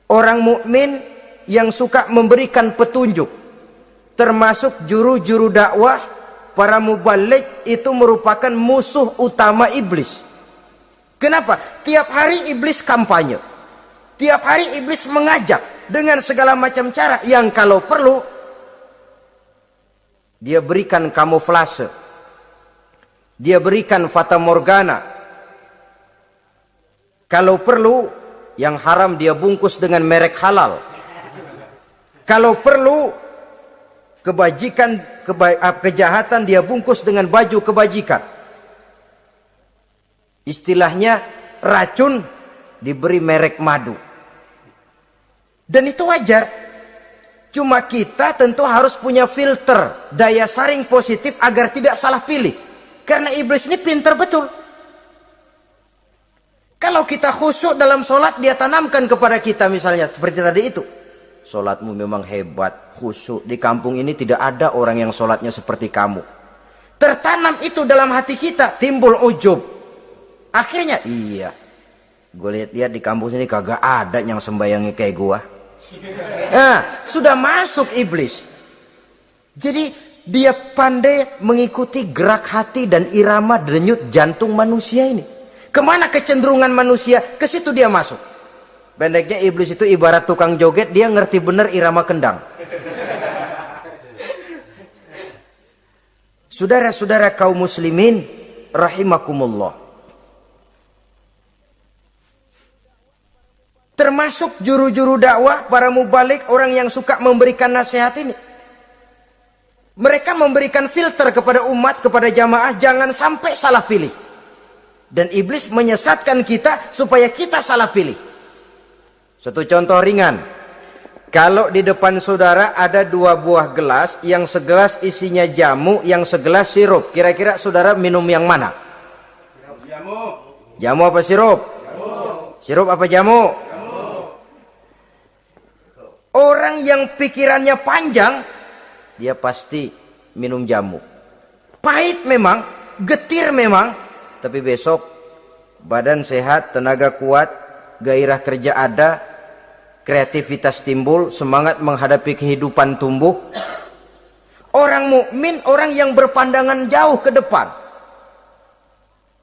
Orang mukmin yang suka memberikan petunjuk. Termasuk juru-juru dakwah, para mubaligh, itu merupakan musuh utama iblis. Kenapa? Tiap hari iblis kampanye. Tiap hari iblis mengajak dengan segala macam cara yang kalau perlu dia berikan kamuflase. Dia berikan fata morgana. Kalau perlu yang haram dia bungkus dengan merek halal. Kalau perlu kejahatan dia bungkus dengan baju kebajikan. Istilahnya racun diberi merek madu. Dan itu wajar. Cuma kita tentu harus punya filter, daya saring positif agar tidak salah pilih. Karena iblis ini pintar betul. Kalau kita khusyuk dalam sholat, dia tanamkan kepada kita misalnya seperti tadi itu. Sholatmu memang hebat, khusyuk. Di kampung ini tidak ada orang yang sholatnya seperti kamu. Tertanam itu dalam hati kita, timbul ujub. Akhirnya, iya, gue lihat-lihat di kampung sini kagak ada yang sembayangnya kayak gua. Nah, sudah masuk iblis. Jadi dia pandai mengikuti gerak hati dan irama denyut jantung manusia ini. Kemana kecenderungan manusia, ke situ dia masuk. Pendeknya iblis itu ibarat tukang joget, dia ngerti benar irama kendang. Saudara-saudara kaum muslimin rahimakumullah. Termasuk juru-juru dakwah, para mubaligh, orang yang suka memberikan nasihat ini. Mereka memberikan filter kepada umat, kepada jamaah, jangan sampai salah pilih. Dan iblis menyesatkan kita supaya kita salah pilih. Satu contoh ringan. Kalau di depan saudara ada dua buah gelas, yang segelas isinya jamu, yang segelas sirup. Kira-kira saudara minum yang mana? Jamu. Jamu apa sirup? Jamu. Sirup apa jamu? Jamu. Orang yang pikirannya panjang, dia pasti minum jamu. Pahit memang, getir memang, tapi besok badan sehat, tenaga kuat, gairah kerja ada, kreativitas timbul, semangat menghadapi kehidupan tumbuh. Orang mukmin, orang yang berpandangan jauh ke depan.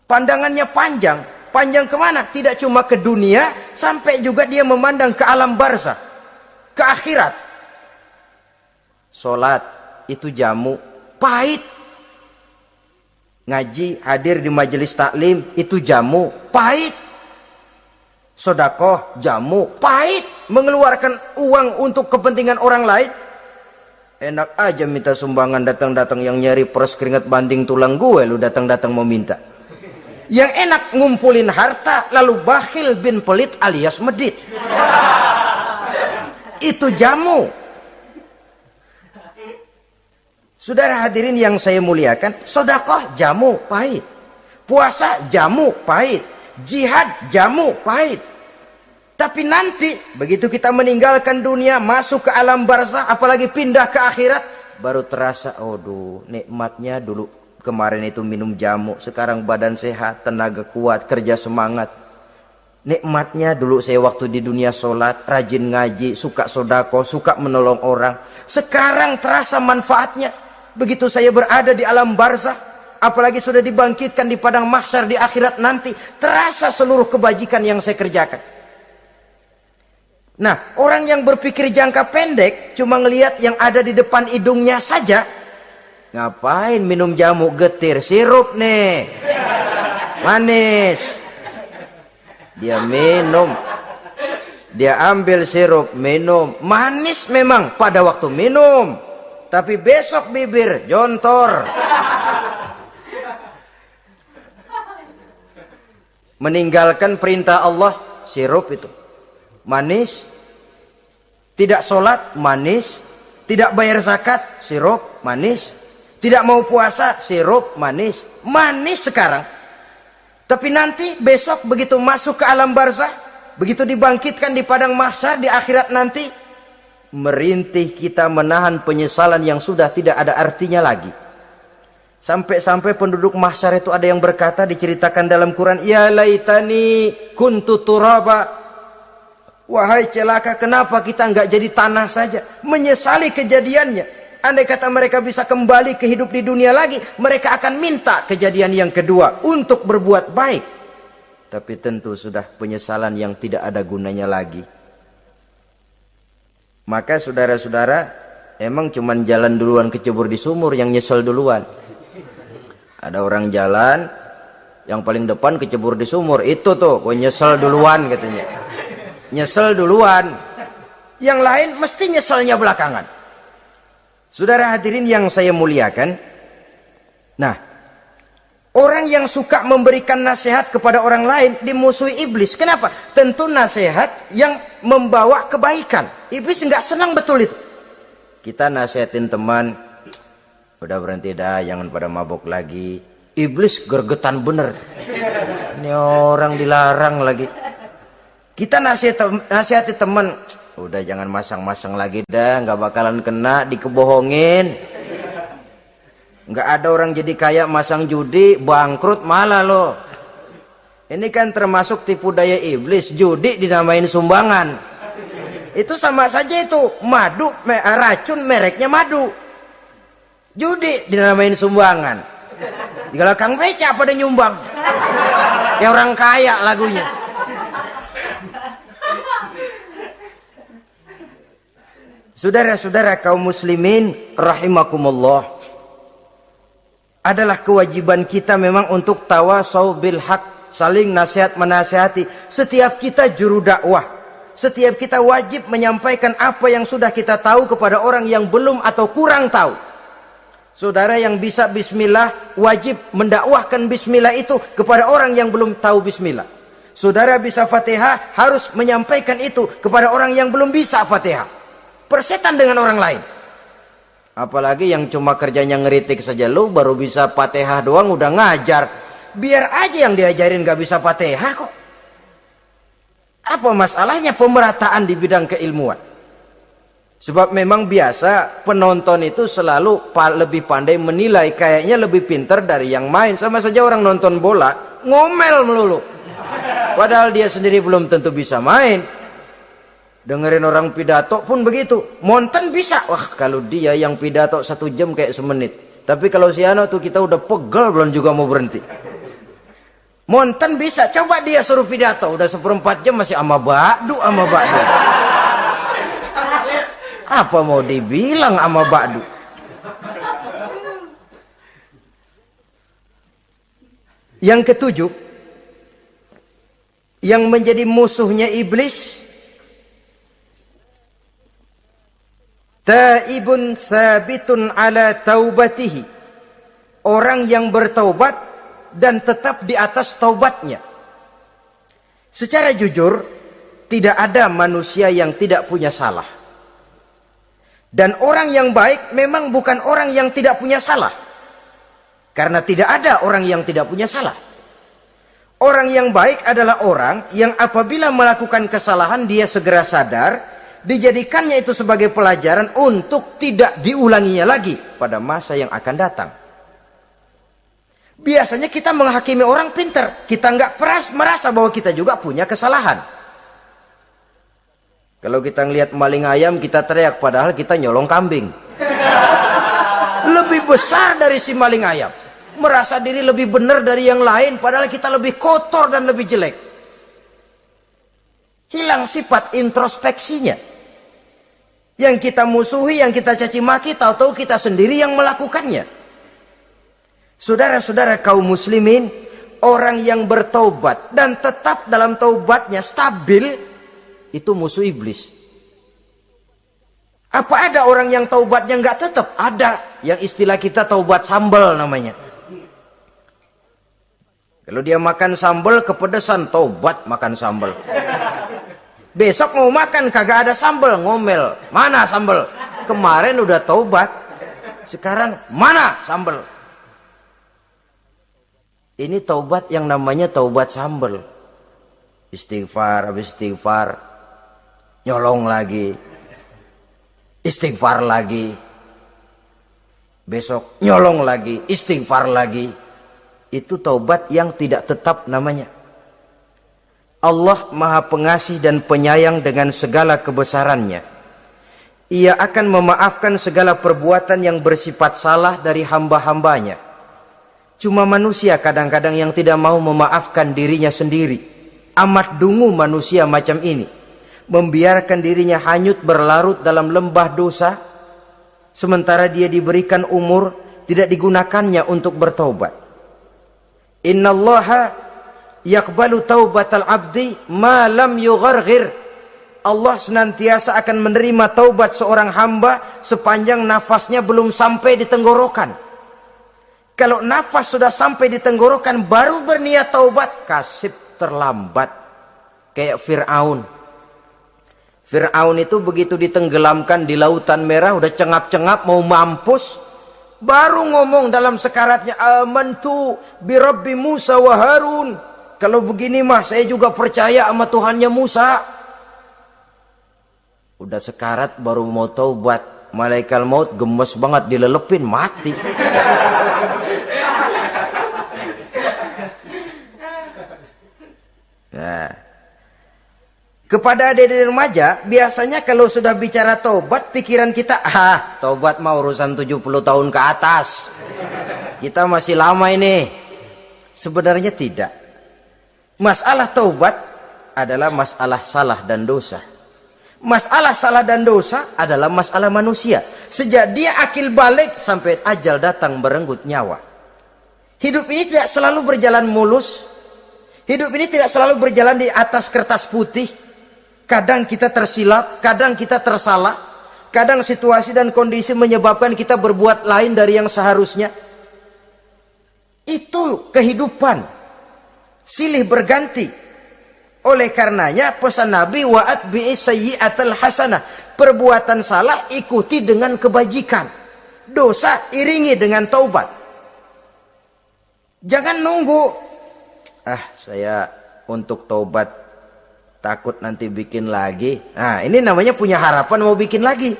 Pandangannya panjang. Panjang kemana? Tidak cuma ke dunia, sampai juga dia memandang ke alam barzakh, ke akhirat. Sholat itu jamu, pahit. Ngaji, hadir di majelis taklim itu jamu, pahit. Sedekah jamu, pahit. Mengeluarkan uang untuk kepentingan orang lain, enak aja minta sumbangan, datang-datang yang nyari peres keringat banding tulang gue, lu datang-datang mau minta. Yang enak ngumpulin harta lalu bakhil bin pelit alias medit. Itu jamu. Saudara hadirin yang saya muliakan, sedekah jamu pahit, puasa jamu pahit, jihad jamu pahit. Tapi nanti begitu kita meninggalkan dunia, masuk ke alam barzakh, apalagi pindah ke akhirat, baru terasa, aduh nikmatnya dulu kemarin itu minum jamu, sekarang badan sehat, tenaga kuat, kerja semangat. Nikmatnya dulu saya waktu di dunia sholat, rajin ngaji, suka sodako, suka menolong orang. Sekarang terasa manfaatnya. Begitu saya berada di alam barzakh, apalagi sudah dibangkitkan di padang mahsyar di akhirat nanti, terasa seluruh kebajikan yang saya kerjakan. Nah, orang yang berpikir jangka pendek, cuma ngelihat yang ada di depan hidungnya saja. Ngapain minum jamu getir, sirup nih, manis. Dia minum, dia ambil sirup, minum, manis memang pada waktu minum, tapi besok bibir jontor. Meninggalkan perintah Allah, sirup itu manis. Tidak sholat, manis. Tidak bayar zakat, sirup, manis. Tidak mau puasa, sirup, manis. Manis sekarang. Tapi nanti besok begitu masuk ke alam barzakh, begitu dibangkitkan di padang mahsyar di akhirat nanti, merintih kita menahan penyesalan yang sudah tidak ada artinya lagi. Sampai-sampai penduduk mahsyar itu ada yang berkata, diceritakan dalam Quran, ya laitani kuntu turaba. Wahai celaka, kenapa kita nggak jadi tanah saja? Menyesali kejadiannya. Andai kata mereka bisa kembali ke hidup di dunia lagi, mereka akan minta kejadian yang kedua untuk berbuat baik. Tapi tentu sudah penyesalan yang tidak ada gunanya lagi. Maka saudara-saudara, emang cuman jalan duluan kecebur di sumur yang nyesel duluan. Ada orang jalan, yang paling depan kecebur di sumur, itu tuh, gue nyesel duluan katanya. Nyesel duluan. Yang lain mesti nyeselnya belakangan. Saudara hadirin yang saya muliakan, nah, orang yang suka memberikan nasihat kepada orang lain dimusuhi iblis. Kenapa? Tentu nasihat yang membawa kebaikan. Iblis nggak senang betul itu. Kita nasihatin teman, udah berhenti dah, jangan pada mabok lagi. Iblis gergetan bener. Ini orang dilarang lagi. Kita nasihati teman, udah jangan masang-masang lagi dah, nggak bakalan kena, dikebohongin. Nggak ada orang jadi kaya masang judi, bangkrut malah loh. Ini kan termasuk tipu daya iblis, judi dinamain sumbangan. Itu sama saja itu, madu, racun mereknya madu. Judi dinamain sumbangan. Di belakang beca pada nyumbang. Kayak orang kaya lagunya. Saudara-saudara kaum muslimin rahimakumullah, adalah kewajiban kita memang untuk tawasau bil haq, saling nasihat menasihati. Setiap kita juru dakwah, setiap kita wajib menyampaikan apa yang sudah kita tahu kepada orang yang belum atau kurang tahu. Saudara yang bisa bismillah wajib mendakwahkan bismillah itu kepada orang yang belum tahu bismillah. Saudara bisa Fatihah harus menyampaikan itu kepada orang yang belum bisa Fatihah. Persetan dengan orang lain. Apalagi yang cuma kerjanya ngeritik saja, lu baru bisa Fatihah doang udah ngajar. Biar aja yang diajarin gak bisa Fatihah kok. Apa masalahnya pemerataan di bidang keilmuan? Sebab memang biasa penonton itu selalu lebih pandai menilai, kayaknya lebih pintar dari yang main. Sama saja orang nonton bola ngomel melulu, padahal dia sendiri belum tentu bisa main. Dengerin orang pidato pun begitu, monten bisa, wah kalau dia yang pidato 1 jam kayak semenit. Tapi kalau si Ano tuh kita udah pegel belum juga mau berhenti. Monten bisa, coba dia suruh pidato udah 1/4 jam masih ama ba'du. Apa mau dibilang ama ba'du? Yang ketujuh, yang menjadi musuhnya iblis, taibun sabitun ala taubatihi, orang yang bertaubat dan tetap di atas taubatnya. Secara jujur, tidak ada manusia yang tidak punya salah. Dan orang yang baik memang bukan orang yang tidak punya salah. Karena tidak ada orang yang tidak punya salah. Orang yang baik adalah orang yang apabila melakukan kesalahan dia segera sadar, dijadikannya itu sebagai pelajaran untuk tidak diulanginya lagi pada masa yang akan datang. Biasanya kita menghakimi orang pintar, kita nggak merasa bahwa kita juga punya kesalahan. Kalau kita ngelihat maling ayam kita teriak, padahal kita nyolong kambing. Lebih besar dari si maling ayam, merasa diri lebih benar dari yang lain, padahal kita lebih kotor dan lebih jelek. Hilang sifat introspeksinya. Yang kita musuhi, yang kita caci maki, tahu-tahu kita sendiri yang melakukannya. Saudara-saudara kaum muslimin, orang yang bertaubat dan tetap dalam taubatnya stabil, itu musuh iblis. Apa ada orang yang taubatnya nggak tetap? Ada, yang istilah kita taubat sambal namanya. Kalau dia makan sambal kepedesan, taubat makan sambal. Besok mau makan kagak ada sambal, ngomel. Mana sambal? Kemarin udah taubat, sekarang mana sambal? Ini taubat yang namanya taubat sambal. Istighfar, habis istighfar nyolong lagi, istighfar lagi, besok nyolong lagi, istighfar lagi. Itu taubat yang tidak tetap namanya. Allah Maha Pengasih dan Penyayang dengan segala kebesarannya. Ia akan memaafkan segala perbuatan yang bersifat salah dari hamba-hambanya. Cuma manusia kadang-kadang yang tidak mau memaafkan dirinya sendiri. Amat dungu manusia macam ini, membiarkan dirinya hanyut berlarut dalam lembah dosa, sementara dia diberikan umur tidak digunakannya untuk bertaubat. Innallaha yaqbalu taubatal abdi ma lam yugharghir. Allah senantiasa akan menerima taubat seorang hamba sepanjang nafasnya belum sampai di tenggorokan. Kalau nafas sudah sampai di tenggorokan baru berniat taubat, kasib terlambat. Kayak Fir'aun. Fir'aun itu begitu ditenggelamkan di lautan merah, udah cengap-cengap mau mampus, baru ngomong dalam sekaratnya, amantu bi Rabbi Musa wa Harun. Kalau begini mah saya juga percaya sama Tuhannya Musa. Udah sekarat baru mau taubat, malaikat maut gemes banget dilelepin, mati. Nah, kepada adik-adik remaja, biasanya kalau sudah bicara taubat, pikiran kita, taubat mah urusan 70 tahun ke atas. Kita masih lama ini. Sebenarnya tidak. Masalah taubat adalah masalah salah dan dosa. Masalah salah dan dosa adalah masalah manusia. Sejak dia akil balik sampai ajal datang merenggut nyawa. Hidup ini tidak selalu berjalan mulus. Hidup ini tidak selalu berjalan di atas kertas putih. Kadang kita tersilap, kadang kita tersalah. Kadang situasi dan kondisi menyebabkan kita berbuat lain dari yang seharusnya. Itu kehidupan. Silih berganti. Oleh karenanya pesan Nabi, wa'at bi'i sayyi'atal hasanah. Perbuatan salah ikuti dengan kebajikan. Dosa iringi dengan taubat. Jangan nunggu. Saya untuk taubat takut nanti bikin lagi. Nah, ini namanya punya harapan mau bikin lagi.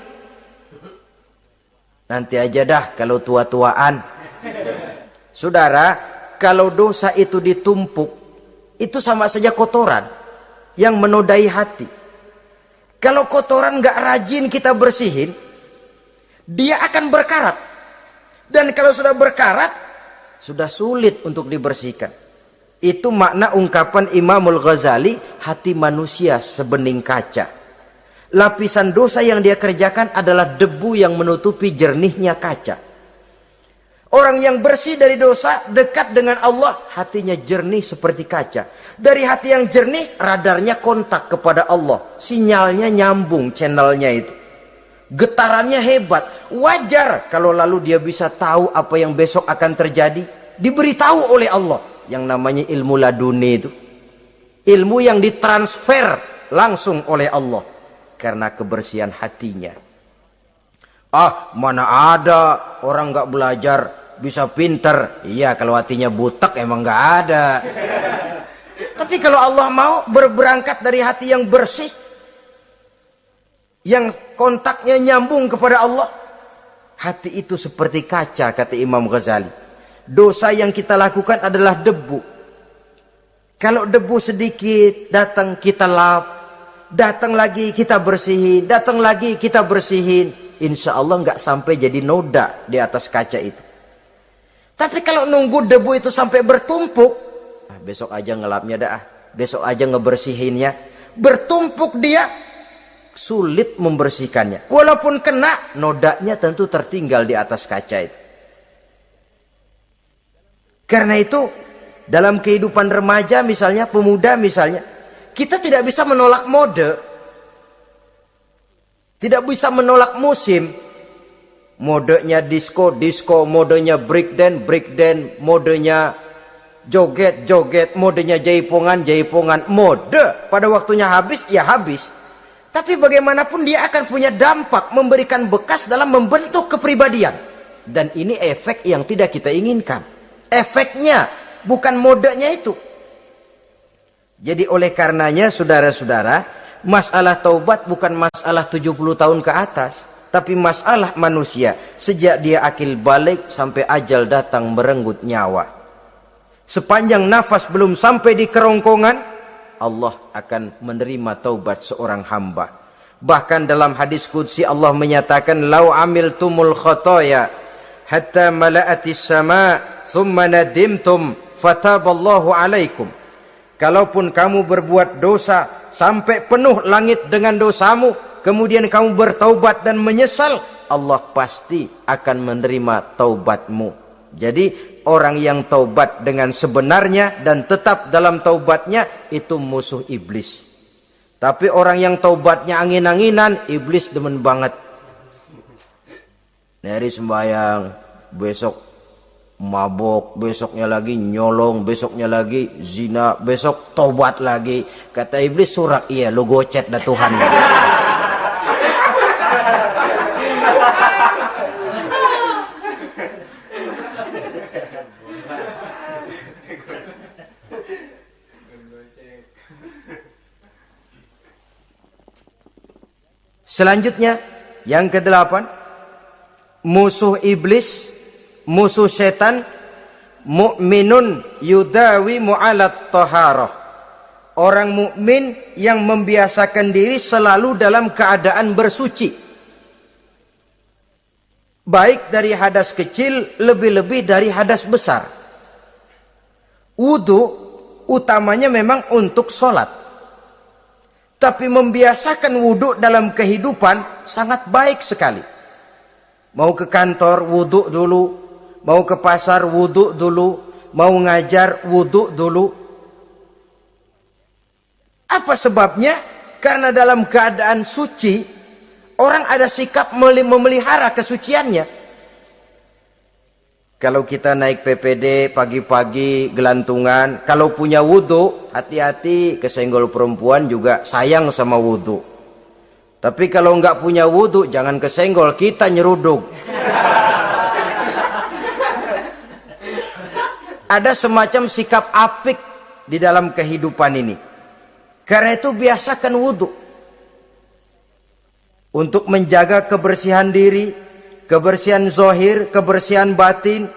Nanti aja dah kalau tua-tuaan. Saudara, kalau dosa itu ditumpuk, itu sama saja kotoran yang menodai hati. Kalau kotoran gak rajin kita bersihin, dia akan berkarat. Dan kalau sudah berkarat, sudah sulit untuk dibersihkan. Itu makna ungkapan Imamul Ghazali, hati manusia sebening kaca. Lapisan dosa yang dia kerjakan adalah debu yang menutupi jernihnya kaca. Orang yang bersih dari dosa, dekat dengan Allah, hatinya jernih seperti kaca. Dari hati yang jernih, radarnya kontak kepada Allah. Sinyalnya nyambung channelnya itu. Getarannya hebat. Wajar kalau lalu dia bisa tahu apa yang besok akan terjadi. Diberitahu oleh Allah. Yang namanya ilmu laduni itu. Ilmu yang ditransfer langsung oleh Allah. Karena kebersihan hatinya. Ah, mana ada orang gak belajar bisa pinter. Iya, kalau hatinya butek emang gak ada. Tapi kalau Allah mau berberangkat dari hati yang bersih, yang kontaknya nyambung kepada Allah, hati itu seperti kaca, kata Imam Ghazali. Dosa yang kita lakukan adalah debu. Kalau debu sedikit datang kita lap, datang lagi kita bersihin, datang lagi kita bersihin, insya Allah nggak sampai jadi noda di atas kaca itu. Tapi kalau nunggu debu itu sampai bertumpuk, besok aja ngelapnya dah, besok aja ngebersihinnya, bertumpuk dia, sulit membersihkannya. Walaupun kena, nodanya tentu tertinggal di atas kaca itu. Karena itu dalam kehidupan remaja misalnya, pemuda misalnya, kita tidak bisa menolak mode, tidak bisa menolak musim. Modenya disco, modenya breakdance, modenya joget, modenya jaipongan. Mode pada waktunya habis, ya habis. Tapi bagaimanapun dia akan punya dampak, memberikan bekas dalam membentuk kepribadian. Dan ini efek yang tidak kita inginkan. Efeknya, bukan modenya itu. Jadi oleh karenanya saudara-saudara, masalah taubat bukan masalah 70 tahun ke atas. Tapi masalah manusia sejak dia akil balik sampai ajal datang merenggut nyawa. Sepanjang nafas belum sampai di kerongkongan, Allah akan menerima taubat seorang hamba. Bahkan dalam hadis qudsi Allah menyatakan, "Lau amiltumul khotoya hatta mala'atis sama, thumma nadimtum, fataballahu alaikum." Kalaupun kamu berbuat dosa sampai penuh langit dengan dosamu, kemudian kamu bertaubat dan menyesal, Allah pasti akan menerima taubatmu. Jadi orang yang taubat dengan sebenarnya dan tetap dalam taubatnya, itu musuh iblis. Tapi orang yang taubatnya angin-anginan, iblis demen banget. Dari sembahyang, besok mabok, besoknya lagi nyolong, besoknya lagi zina, besok taubat lagi. Kata iblis, surak, iya lu gocet dah Tuhan. Selanjutnya yang ke-8, musuh iblis, musuh setan, mukminun yudawi mu'alat taharah. Orang mukmin yang membiasakan diri selalu dalam keadaan bersuci. Baik dari hadas kecil, lebih-lebih dari hadas besar. Wudu utamanya memang untuk sholat. Tapi membiasakan wudhu dalam kehidupan sangat baik sekali. Mau ke kantor, wudhu dulu. Mau ke pasar, wudhu dulu. Mau ngajar, wudhu dulu. Apa sebabnya? Karena dalam keadaan suci, orang ada sikap memelihara kesuciannya. Kalau kita naik PPD pagi-pagi gelantungan, kalau punya wudhu, hati-hati kesenggol perempuan juga sayang sama wudhu. Tapi kalau nggak punya wudhu, jangan kesenggol, kita nyeruduk. Ada semacam sikap apik di dalam kehidupan ini. Karena itu biasakan wudhu untuk menjaga kebersihan diri, kebersihan zahir, kebersihan batin,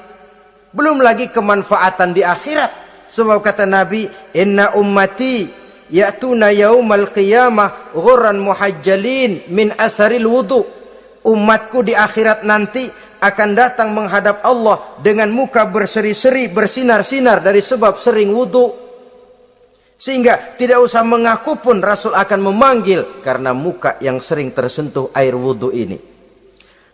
belum lagi kemanfaatan di akhirat. Sebab kata Nabi, inna ummati ya'tuna yaumal qiyamah ghurran muhajjalin min asaril wudhu. Umatku di akhirat nanti akan datang menghadap Allah dengan muka berseri-seri, bersinar-sinar dari sebab sering wudhu. Sehingga tidak usah mengaku pun Rasul akan memanggil karena muka yang sering tersentuh air wudhu ini.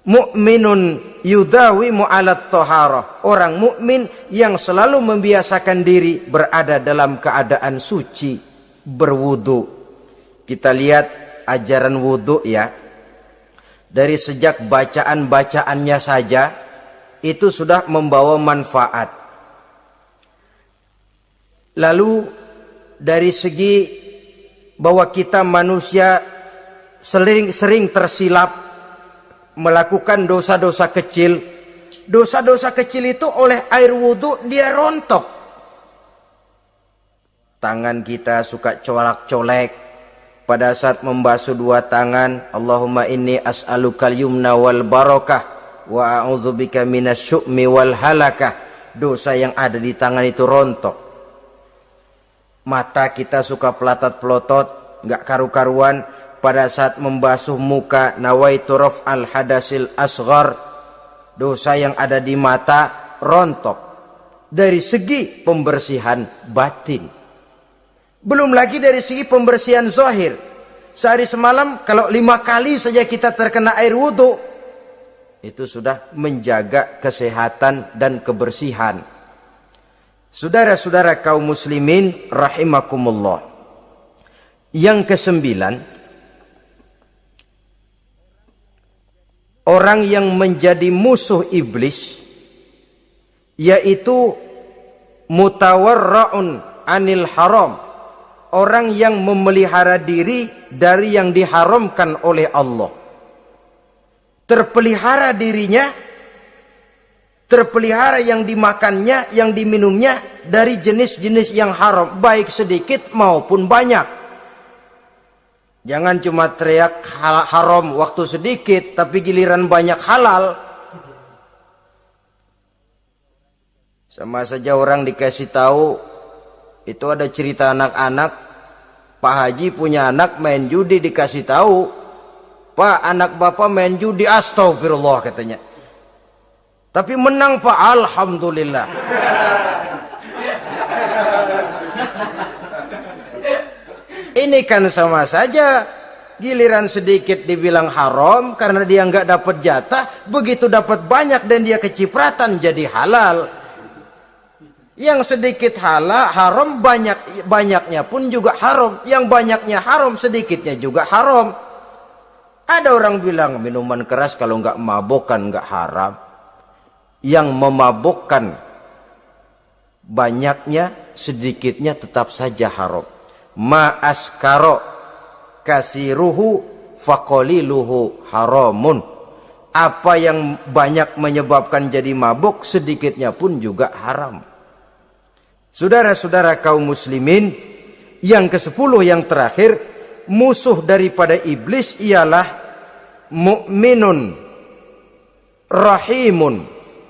Mu'minun yudawimu alat toharoh. Orang mukmin yang selalu membiasakan diri berada dalam keadaan suci, berwudhu. Kita lihat ajaran wudhu ya. Dari sejak bacaan-bacaannya saja itu sudah membawa manfaat. Lalu dari segi bahwa kita manusia sering tersilap melakukan dosa-dosa kecil. Dosa-dosa kecil itu oleh air wudhu dia rontok. Tangan kita suka colak-colek pada saat membasuh dua tangan. Allahumma inni as'alukal yumna wal barakah wa a'udzubika minasyu'mi wal halakah. Dosa yang ada di tangan itu rontok. Mata kita suka pelatat-pelotot, nggak karu-karuan pada saat membasuh muka. Nawaitu raf'al hadasil asghar. Dosa yang ada di mata rontok. Dari segi pembersihan batin. Belum lagi dari segi pembersihan zahir. Sehari semalam kalau 5 kali saja kita terkena air wudhu, itu sudah menjaga kesehatan dan kebersihan. Saudara-saudara kaum muslimin rahimakumullah. Yang kesembilan, orang yang menjadi musuh iblis yaitu mutawarra'un anil haram. Orang yang memelihara diri dari yang diharamkan oleh Allah. Terpelihara dirinya, terpelihara yang dimakannya, yang diminumnya dari jenis-jenis yang haram, baik sedikit maupun banyak. Jangan cuma teriak haram waktu sedikit, tapi giliran banyak halal. Sama saja orang dikasih tahu, itu ada cerita anak-anak, Pak Haji punya anak main judi, dikasih tahu, Pak, anak bapak main judi, astagfirullah katanya. Tapi menang Pak, alhamdulillah. Ini kan sama saja. Giliran sedikit dibilang haram karena dia nggak dapat jatah, begitu dapat banyak dan dia kecipratan jadi halal. Yang sedikit haram, banyaknya pun juga haram. Yang banyaknya haram, sedikitnya juga haram. Ada orang bilang minuman keras kalau nggak mabokkan nggak haram. Yang memabukkan banyaknya, sedikitnya tetap saja haram. Ma askaro kasiruhu faqaliluhu haramun. Apa yang banyak menyebabkan jadi mabuk, sedikitnya pun juga haram. Saudara-saudara kaum muslimin, yang ke-10 yang terakhir, musuh daripada iblis ialah mukminun rahimun.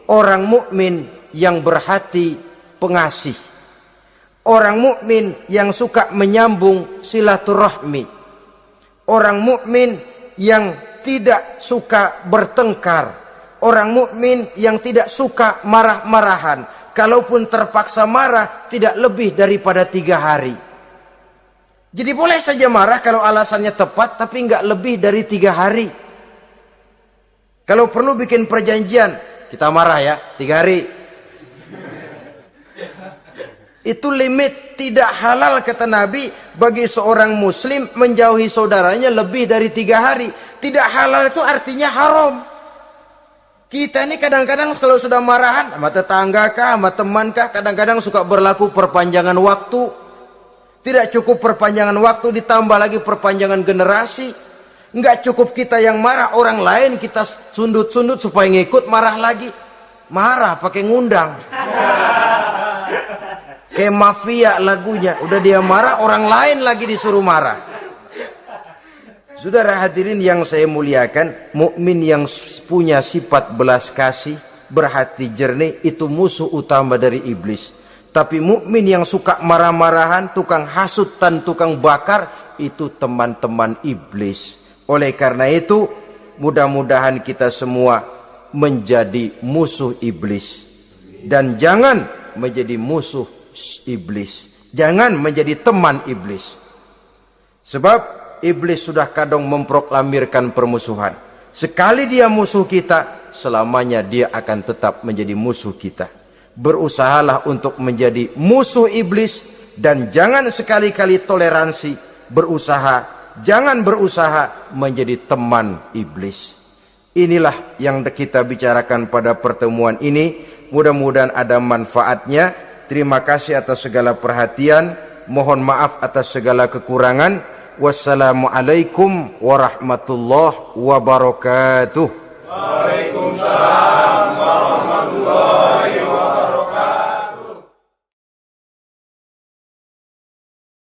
Orang mukmin yang berhati pengasih. Orang mukmin yang suka menyambung silaturahmi. Orang mukmin yang tidak suka bertengkar. Orang mukmin yang tidak suka marah-marahan. Kalaupun terpaksa marah, tidak lebih daripada 3 hari. Jadi boleh saja marah kalau alasannya tepat, tapi nggak lebih dari 3 hari. Kalau perlu bikin perjanjian, kita marah ya 3 hari. Itu limit. Tidak halal kata Nabi bagi seorang muslim menjauhi saudaranya lebih dari 3 hari. Tidak halal itu artinya haram. Kita ini kadang-kadang kalau sudah marahan sama tetangga kah, sama teman kah, kadang-kadang suka berlaku perpanjangan waktu. Tidak cukup perpanjangan waktu, ditambah lagi perpanjangan generasi. Enggak cukup kita yang marah, orang lain kita sundut-sundut supaya ngikut marah lagi. Marah pakai ngundang. Kayak mafia lagunya. Udah dia marah, orang lain lagi disuruh marah. Saudara hadirin yang saya muliakan, mukmin yang punya sifat belas kasih, berhati jernih, itu musuh utama dari iblis. Tapi mukmin yang suka marah-marahan, tukang hasut dan tukang bakar, itu teman-teman iblis. Oleh karena itu, mudah-mudahan kita semua menjadi musuh iblis. Dan jangan menjadi musuh iblis. Jangan menjadi teman iblis. Sebab iblis sudah kadang memproklamirkan permusuhan. Sekali dia musuh kita, selamanya dia akan tetap menjadi musuh kita. Berusahalah untuk menjadi musuh iblis. Dan jangan sekali-kali toleransi. Jangan berusaha menjadi teman iblis. Inilah yang kita bicarakan pada pertemuan ini. Mudah-mudahan ada manfaatnya. Terima kasih atas segala perhatian. Mohon maaf atas segala kekurangan. Wassalamualaikum warahmatullahi wabarakatuh. Waalaikumsalam.